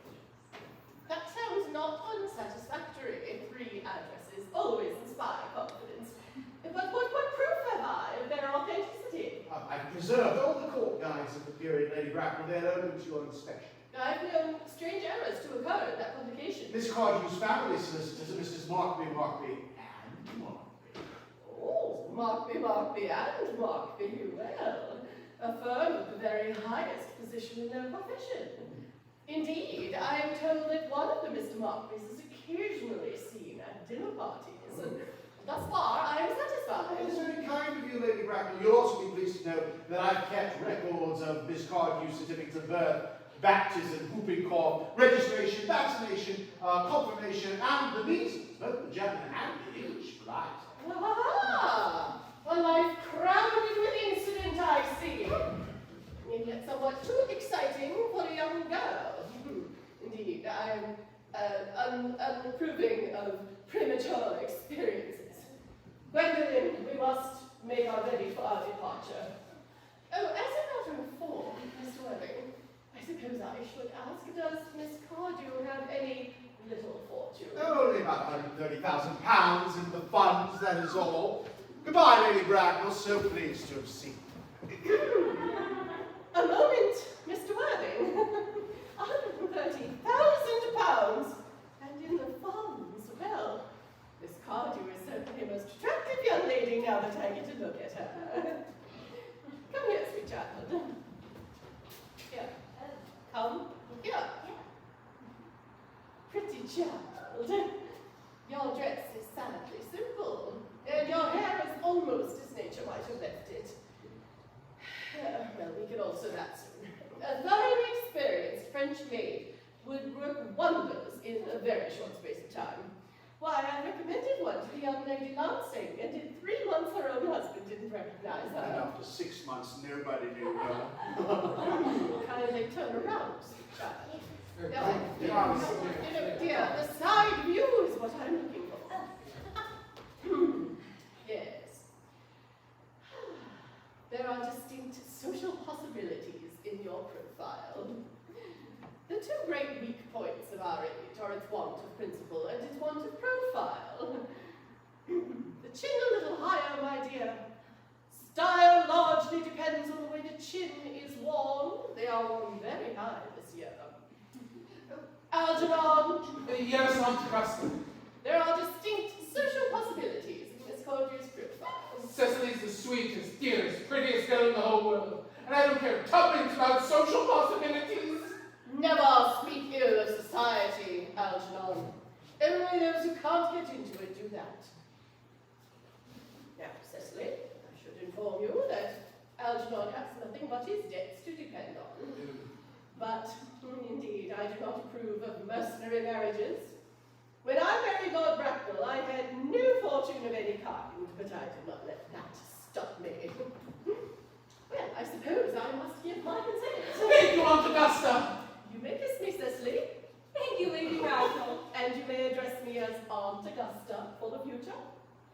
That sounds not unsatisfactory. 3 addresses always inspire confidence. But what proof have I of their authenticity? I've preserved all the court guides of the period, Lady Bracknell. They're open to your inspection. I've known strange errors to occur in that publication. Miss Cardew's family solicitors are Mrs. Markby, and Markby. Oh, Markby, and Markby, well, a firm of the very highest position in their profession. Indeed, I am told that one of the Mr. Markbys is occasionally seen at dinner parties, and thus far I am satisfied. It's very kind of you, Lady Bracknell. You'll also be pleased to know that I've kept records of Miss Cardew's certificates of birth, baptism, whooping cough, registration, vaccination, confirmation, and the measles, both the German and the English flies. Ah, a life crowded with incident, I see. And yet somewhat too exciting for a young girl. Indeed, I am unapproving of premature experiences. Gwendolyn, we must make our ready for our departure. Oh, as a matter of form, Mr. Worthing, I suppose I should ask, does Miss Cardew have any little fortune? Only about £130,000 in the funds, that is all. Goodbye, Lady Bracknell. So pleased to have seen you. A moment, Mr. Worthing. £130,000, and in the funds. Well, Miss Cardew is certainly a most attractive young lady now that I get to look at her. Come here, sweet child. Here. Come here. Pretty child. Your dress is sadly simple, and your hair is almost as nature might have left it. Well, we can alter that soon. A thoroughly experienced French maid would work wonders in a very short space of time. Why, I recommended one to the young lady Lansing, and in 3 months her own husband didn't recognize And her. after 6 months, nobody knew her. Kindly turn around, sweet child. Yes. Dear, the side view is what I'm looking for. Yes. There are distinct social possibilities in your profile. The 2 great weak points of our age are its want of principle and its want of profile. The chin a little higher, my dear. Style largely depends on the way the chin is worn. They are worn very high this year. Algernon, Yes, Aunt Augusta. there are distinct social possibilities in Miss Cordier's profile. Cecily's the sweetest, dearest, prettiest girl in the whole world. And I don't care tuppence about social possibilities. Never speak ill of society, Algernon. Only those who can't get into it do that. Now, Cecily, I should inform you that Algernon has nothing but his debts to depend on. But, indeed, I do not approve of mercenary marriages. When I married Lord Bracknell, I had no fortune of any kind, but I did not let that stop me. Well, I suppose I must give my consent. Thank you, Aunt Augusta. You may kiss me, Cecily, Thank you, Lady Bracknell. and you may address me as Aunt Augusta for the future.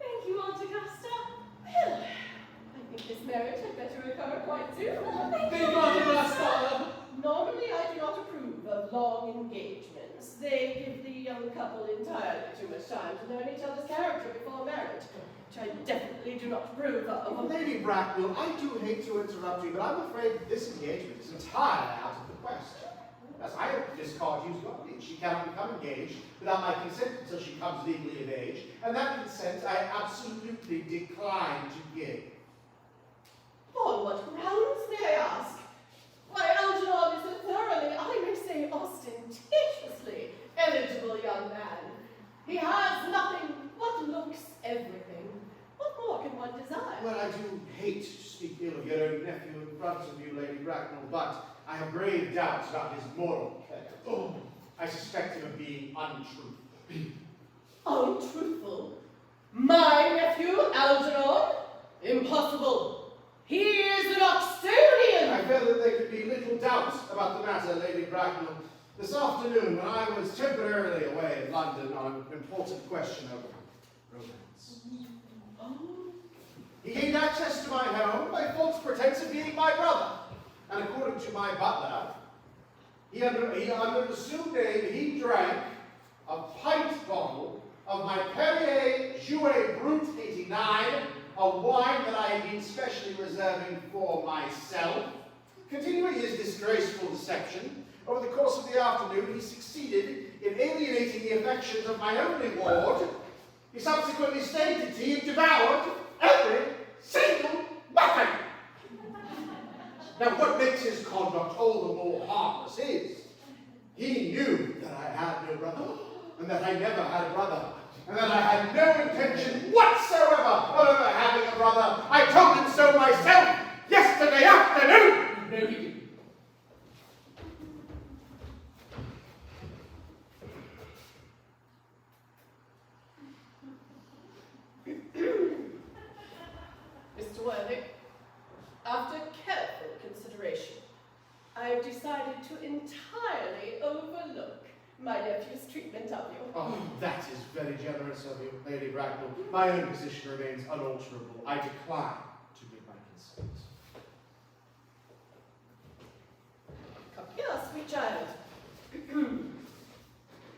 Thank you, Aunt Augusta. Well, I think this marriage had better occur quite soon. Thank you, Aunt Augusta. Normally, I do not approve of long engagements. They give the young couple entirely too much time to learn each other's character before marriage, which I definitely do not approve of. Lady Bracknell, I do hate to interrupt you, but I'm afraid that this engagement is entirely out of the question. As I discard you strongly, she cannot become engaged without my consent until she comes legally of age, and that consent I absolutely decline to give. On what grounds, may I ask? Why, Algernon is a thoroughly, I may say ostentatiously, eligible young man. He has nothing but looks everything. What more can one desire? Well, I do hate to speak ill of your own nephew in front of you, Lady Bracknell, but I have grave doubts about his moral character. Oh, I suspect him of being untrue. Untruthful? My nephew, Algernon? Impossible. He is an Oxonian. I feel that there could be little doubt about the matter, Lady Bracknell. This afternoon, when I was temporarily away in London on an important question of romance, he gained access to my home by false pretense of being my brother. And according to my butler, he under an assumed name, he drank a pint bottle of my Perrier Jouet Brut 89, a wine that I had been specially reserving for myself. Continuing his disgraceful deception, over the course of the afternoon, he succeeded in alienating the affections of my only ward. He subsequently stated he had devoured every single muffin. Now, what makes his conduct all the more harmless is he knew that I had no brother, and that I never had a brother, and that I had no intention whatsoever of ever having a brother. I told him so myself yesterday afternoon. No, he didn't. Mr. Worthing, after careful consideration, I have decided to entirely overlook my nephew's treatment of you. Oh, that is very generous of you, Lady Bracknell. My own position remains unalterable. I decline to give my consent. Come here, sweet child.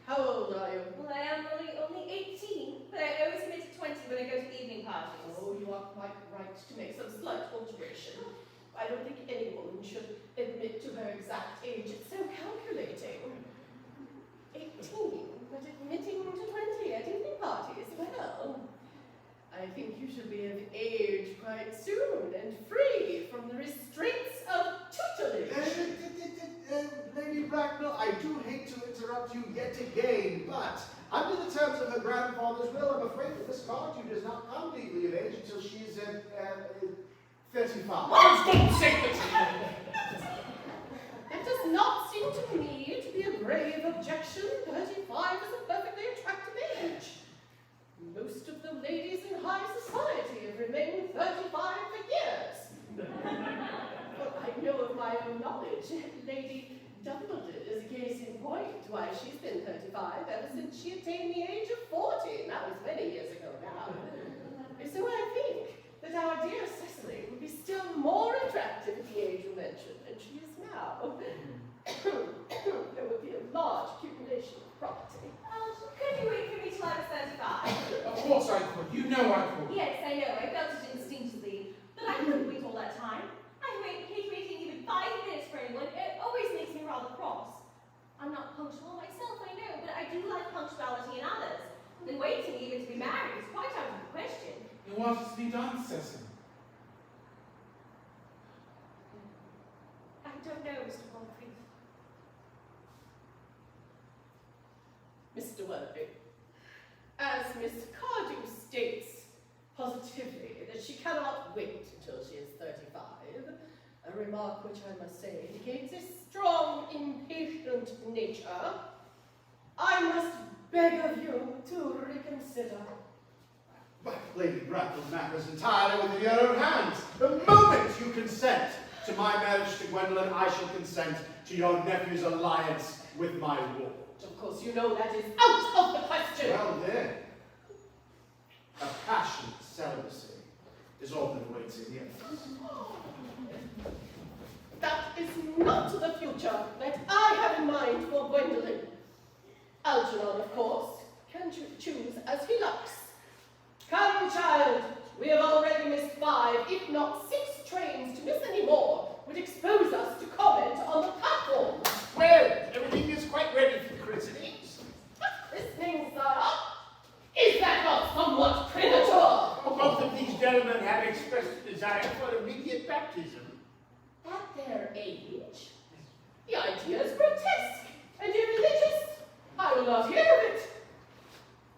How old are you? Well, I am only 18, but I always commit to 20 when I go to evening parties. Oh, you are quite right to make some slight alteration. I don't think any woman should admit to her exact age. It's so calculating. 18, but admitting to 20 at evening parties. Well, I think you should be of age quite soon and free from the restraints of tutelage. Lady Bracknell, I do hate to interrupt you yet again, but under the terms of her grandfather's will, I'm afraid that Miss Cardew does not come legally of age until she is 35. Oh, don't say that. That does not seem to me to be a grave objection. 35 is a perfectly attractive age. Lady Dumbledore is a case in point. Why, she's been 35 ever since she attained the age of 40, and that was many years ago now. So I think that our dear Cecily would be still more attractive at the age you mentioned than she is now. There would be a large accumulation of property. Could you wait for me till I was 35? Of course I could. You know I could. Yes, I know. I felt it instinctively. But I couldn't wait all that time. Hate waiting even 5 minutes for anyone. It always makes me rather cross. I'm not punctual myself, I know, but I do like punctuality in others. And waiting even to be married is quite out of the question. And what is to be done, Cecily? I don't know, Mr. Moncrief. Mr. Worthing, as Miss Cardew states positively that she cannot wait until she is 35, a remark which I must say indicates a strong, impatient nature, I must beg of you to reconsider. But Lady Bracknell matters entirely within your own hands. The moment you consent to my marriage to Gwendolen, I shall consent to your nephew's alliance with my ward. Of course, you know that is out of the question. Well then, a passionate celibacy is all that awaits in the end. That is not the future that I have in mind for Gwendolen. Algernon, of course, can choose as he likes. Come, child, we have already missed 5, if not 6 trains. To miss any more would expose us to comment on the platform. Well, everything is quite ready for the christenings. Christening, sir? Is that not somewhat premature? Both of these gentlemen have expressed a desire for immediate baptism. At their age? The idea is grotesque and irreligious. I will not hear of it.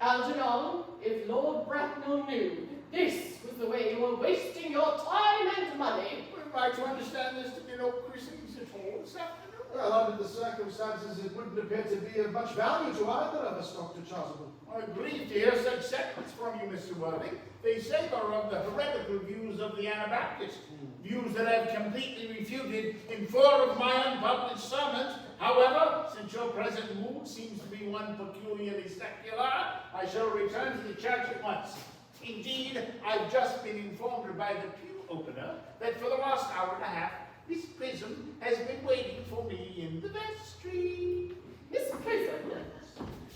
Algernon, if Lord Bracknell knew this was the way you were wasting your time and money. Am I to understand there's to be no christenings at all this afternoon? Well, under the circumstances, it wouldn't appear to be of much value to either of us, Dr. Chasuble. I'm grieved to hear such sentiments from you, Mr. Worthing. They savor of the heretical views of the Anabaptist, views that I've completely refuted in 4 of my unpublished sermons. However, since your present mood seems to be one peculiarly secular, I shall return to the church at once. Indeed, I've just been informed by the pew opener that for the last hour and a half, Miss Prism has been waiting for me in the vestry. Miss Prism?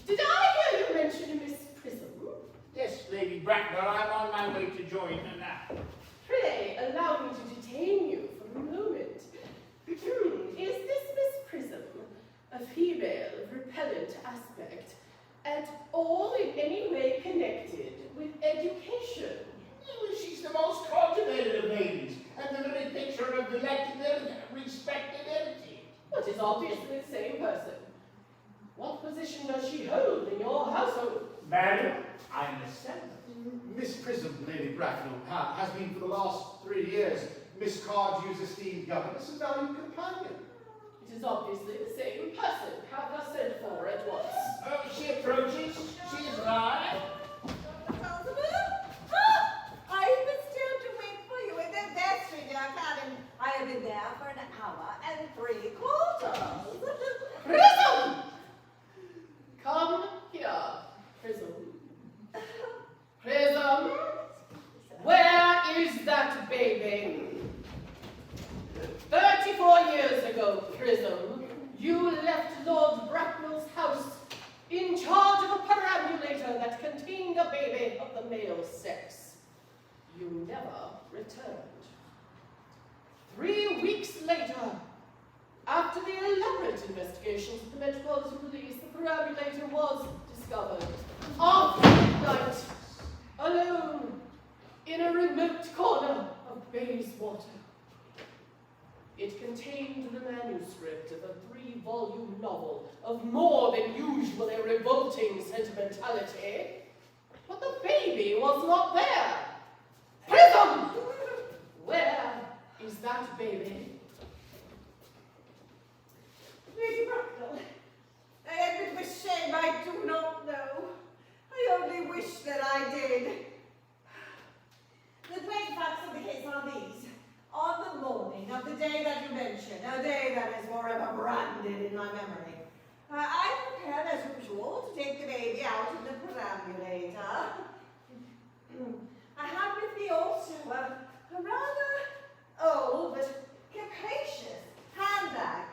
Did I hear you mention Miss Prism? Yes, Lady Bracknell, I'm on my way to join her now. Pray allow me to detain you for a moment. Is this Miss Prism, a female of repellent aspect, at all in any way connected with education? Well, she's the most cultivated of ladies, and the very picture of delectable, respectability. What is obviously the same person. What position does she hold in your household? Madam, I'm a senator. Miss Prism, Lady Bracknell, has been for the last 3 years Miss Cardew's esteemed governess and valued companion. It is obviously the same person. Have her sent for at once. Oh, she approaches. She is live. I've been still to wait for you in the vestry, dear Captain. I have been there for an hour and 3/4. Prism! Come here, Prism. Prism, where is that baby? 34 years ago, Prism, you left Lord Bracknell's house in charge of a perambulator that contained a baby of the male sex. You never returned. 3 weeks later, after the elaborate investigations of the Metropolitan Police, the perambulator was discovered after midnight, alone, in a remote corner of Bayswater. It contained the manuscript of a 3-volume novel of more than usually revolting sentimentality, but the baby was not there. Prism! Where is that baby? Lady Bracknell, I admit with shame I do not know. I only wish that I did. The plain facts of the case are these. On the morning of the day that you mention, a day that is forever well, a rather old but capacious handbag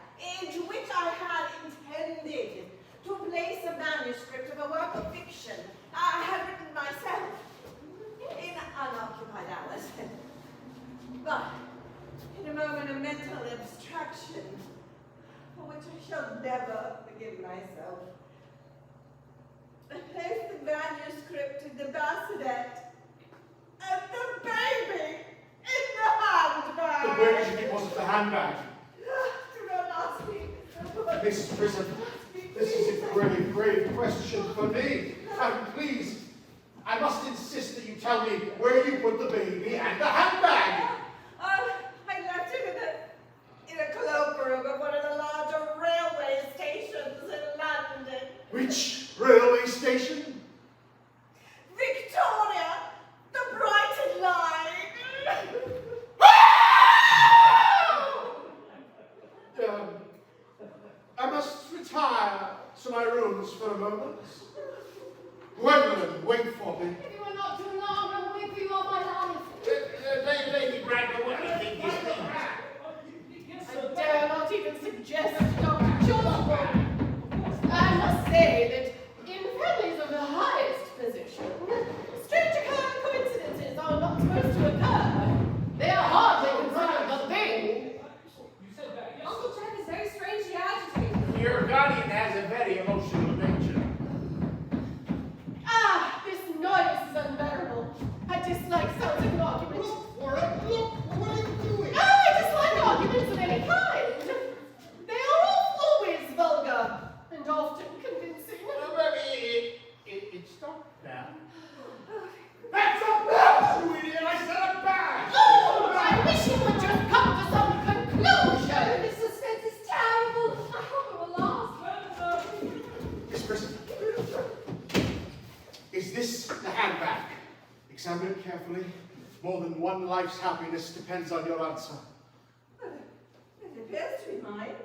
into which I had intended to place a manuscript of a work of fiction I had written myself in unoccupied hours. But in a moment of mental abstraction, for which I shall never forgive myself, I placed the manuscript in the bassinet and the baby in the handbag. But where did you deposit the handbag? Do not ask me. Mrs. Prism, this is a very grave question for me. And please, I must insist that you tell me where you put the baby and the handbag. I left it in a cloakroom at one of the larger railway stations in London. Which railway station? Victoria, the Brighton line. I must retire to my rooms for a moment. Gwendolyn, wait for me. If you are not too long, I will whip you all my life. Lady Bradford, what do you think this thing? I dare not even suggest Dr. George. I must say that in families of the highest position, strange coincidences are not supposed to occur. They are hardly considered a thing. Uncle Jack is very strangely agitated. Your guardian has a very emotional nature. Ah, this noise is unbearable. I dislike sounds of an argument. What are you doing? Oh, I dislike arguments of any kind. They are always vulgar and often convincing. It stopped now. That's a bag, you idiot! I said a bag! Oh, I wish you would just come to some conclusion. This suspense is terrible. I hope it will last. Miss Prism, is this the handbag? Examine it carefully. More than one life's happiness depends on your answer. It appears to be mine.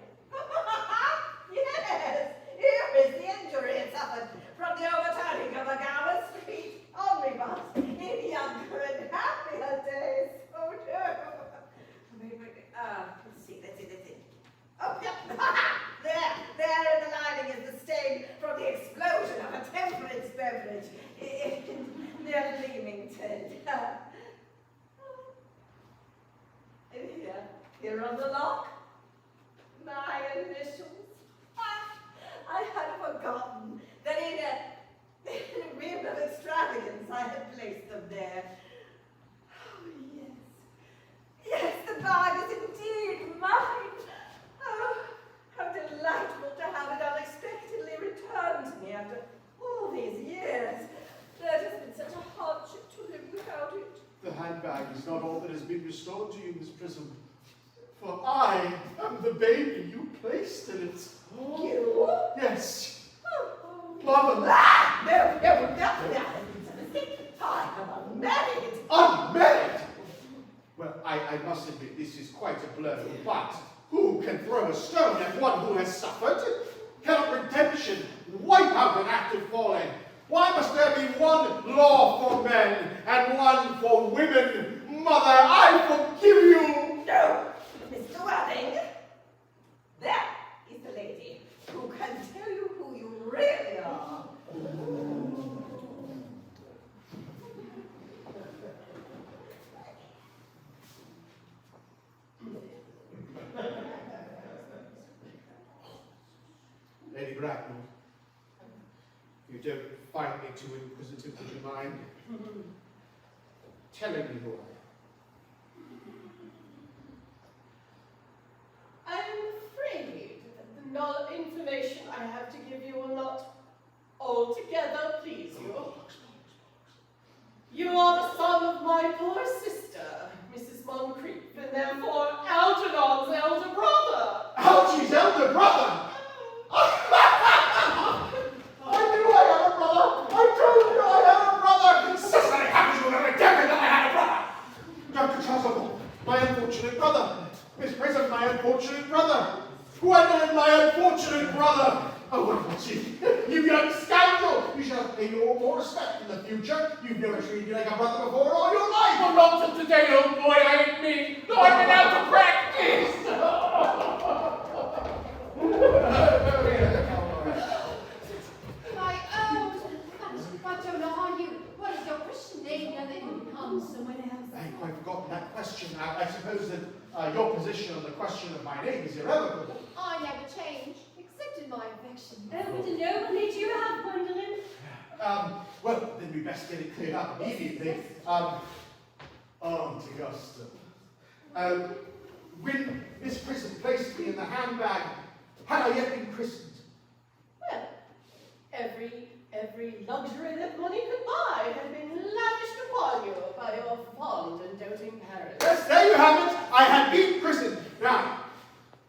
Yes, here is the injury it suffered from the overturning of a Gower Street omnibus in younger and happier days. Oh no. Let's see. Oh, there in the lining is the stain from the explosion of a temperance beverage near Leamington. And here on the lock, my initials. I had forgotten that in a whim of extravagance I had placed them there. Oh, yes. Yes, the bag is indeed mine. Oh, how delightful to have it unexpectedly returned to me after all these years. That has been such a hardship to live without it. The handbag is not all that has been restored to you, Miss Prism. For I am the baby you placed in it. You? Yes. Oh. Mother. No. It's a mistake. I am unmarried. Unmarried! Well, I must admit this is quite a blow, but who can throw a stone at one who has suffered? Cannot redemption wipe out an act of falling? Why must there be one law for men and one for women? Mother, I forgive you! No, Mr. Worthing. That is the lady who can tell you who you really are. Lady Bracknell, you don't find me too inquisitive, would you mind telling me who I am? I'm afraid that the information I have to give you will not altogether please you. You are the son of my poor sister, Mrs. Moncrief, and therefore Algernon's elder brother. Algy's elder brother! I knew I had a brother! I told you I had a brother! Cicely, how could you have attempted that I had a brother? Dr. Chasuble, my unfortunate brother. Miss Prism, my unfortunate brother. Gwendolyn, my unfortunate brother. Oh, what you young scoundrel! You shall pay no more respect in the future. You've never treated me like a brother before all your life. Well, not till today, old boy, I admit. No, I've been out to practice. My own. But don't know how you. What is your Christian name? Now they can become someone else. I quite forgotten that question. I suppose that your position on the question of my name is irrevocable. I never change, except in my affection. Oh, what a noble name you have, Gwendolyn. Well, then we best get it cleared up immediately. Aunt Augusta. When Miss Prison placed me in the handbag, had I yet been christened? Well, every luxury that money could buy had been lavished upon you by your fond and doting parents. Yes, there you have it. I had been christened. Now,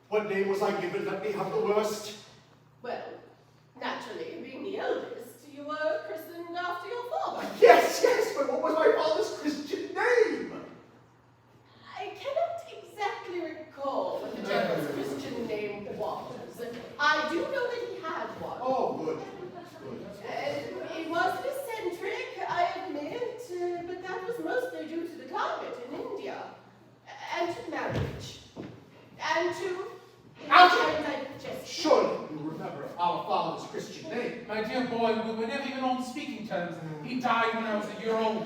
what name was I given? Let me have the worst. Well, naturally, being the eldest, you were christened after your father. Yes, but what was my father's Christian name? I cannot exactly recall what the gentleman's Christian name was. I do know that he had one. Oh, good. It was eccentric, I admit, but that was mostly due to the climate in India, and to marriage, and to... Surely you remember our father's Christian name. My dear boy, we were never even on speaking terms. He died when I was a year old.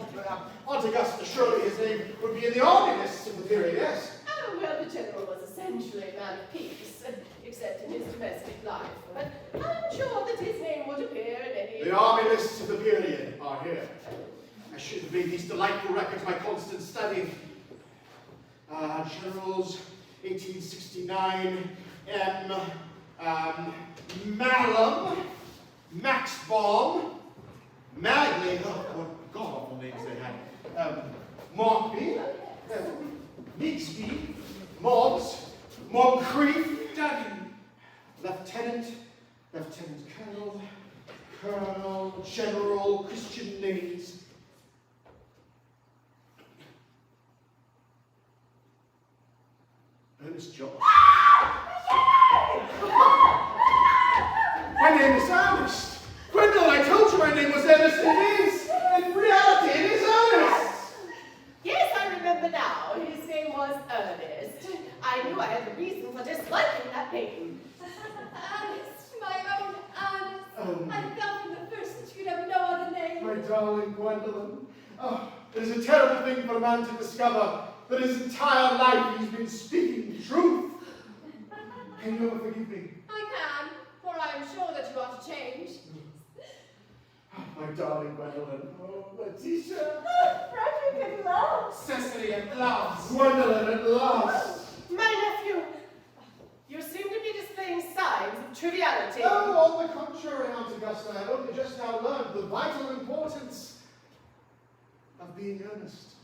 Aunt Augusta, surely his name would be in the army lists of the period, yes? Oh, well, the general was essentially a man of peace, except in his domestic life, but I'm sure that his name would appear in any... The army lists of the period are here. I should have made these delightful records my constant study. Generals, 1869, Malum, Maxbaum, Magley, oh, what god-awful names they had. Markby, Bixby, Mobbs, Moncrief, Duggan, Lieutenant Colonel, General, Christian names. Ernest John. My name is Ernest. Gwendolyn, I told you my name was Ernest. It is. In reality, it is Ernest. Yes, I remember now. His name was Ernest. I knew I had a reason for disliking that name. Ernest, my own Ernest. I felt from the first that you'd have no other name. My darling Gwendolyn. Oh, it is a terrible thing for a man to discover that his entire life he's been speaking the truth. Can you ever forgive me? I can, for I am sure that you are to change. Oh, my darling Gwendolyn. Oh, Letitia. Frederick at last. Cecily at last. Gwendolyn at last. My nephew, you seem to be displaying signs of triviality. Oh, on the contrary, Aunt Augusta, I have only just now learned the vital importance of being earnest.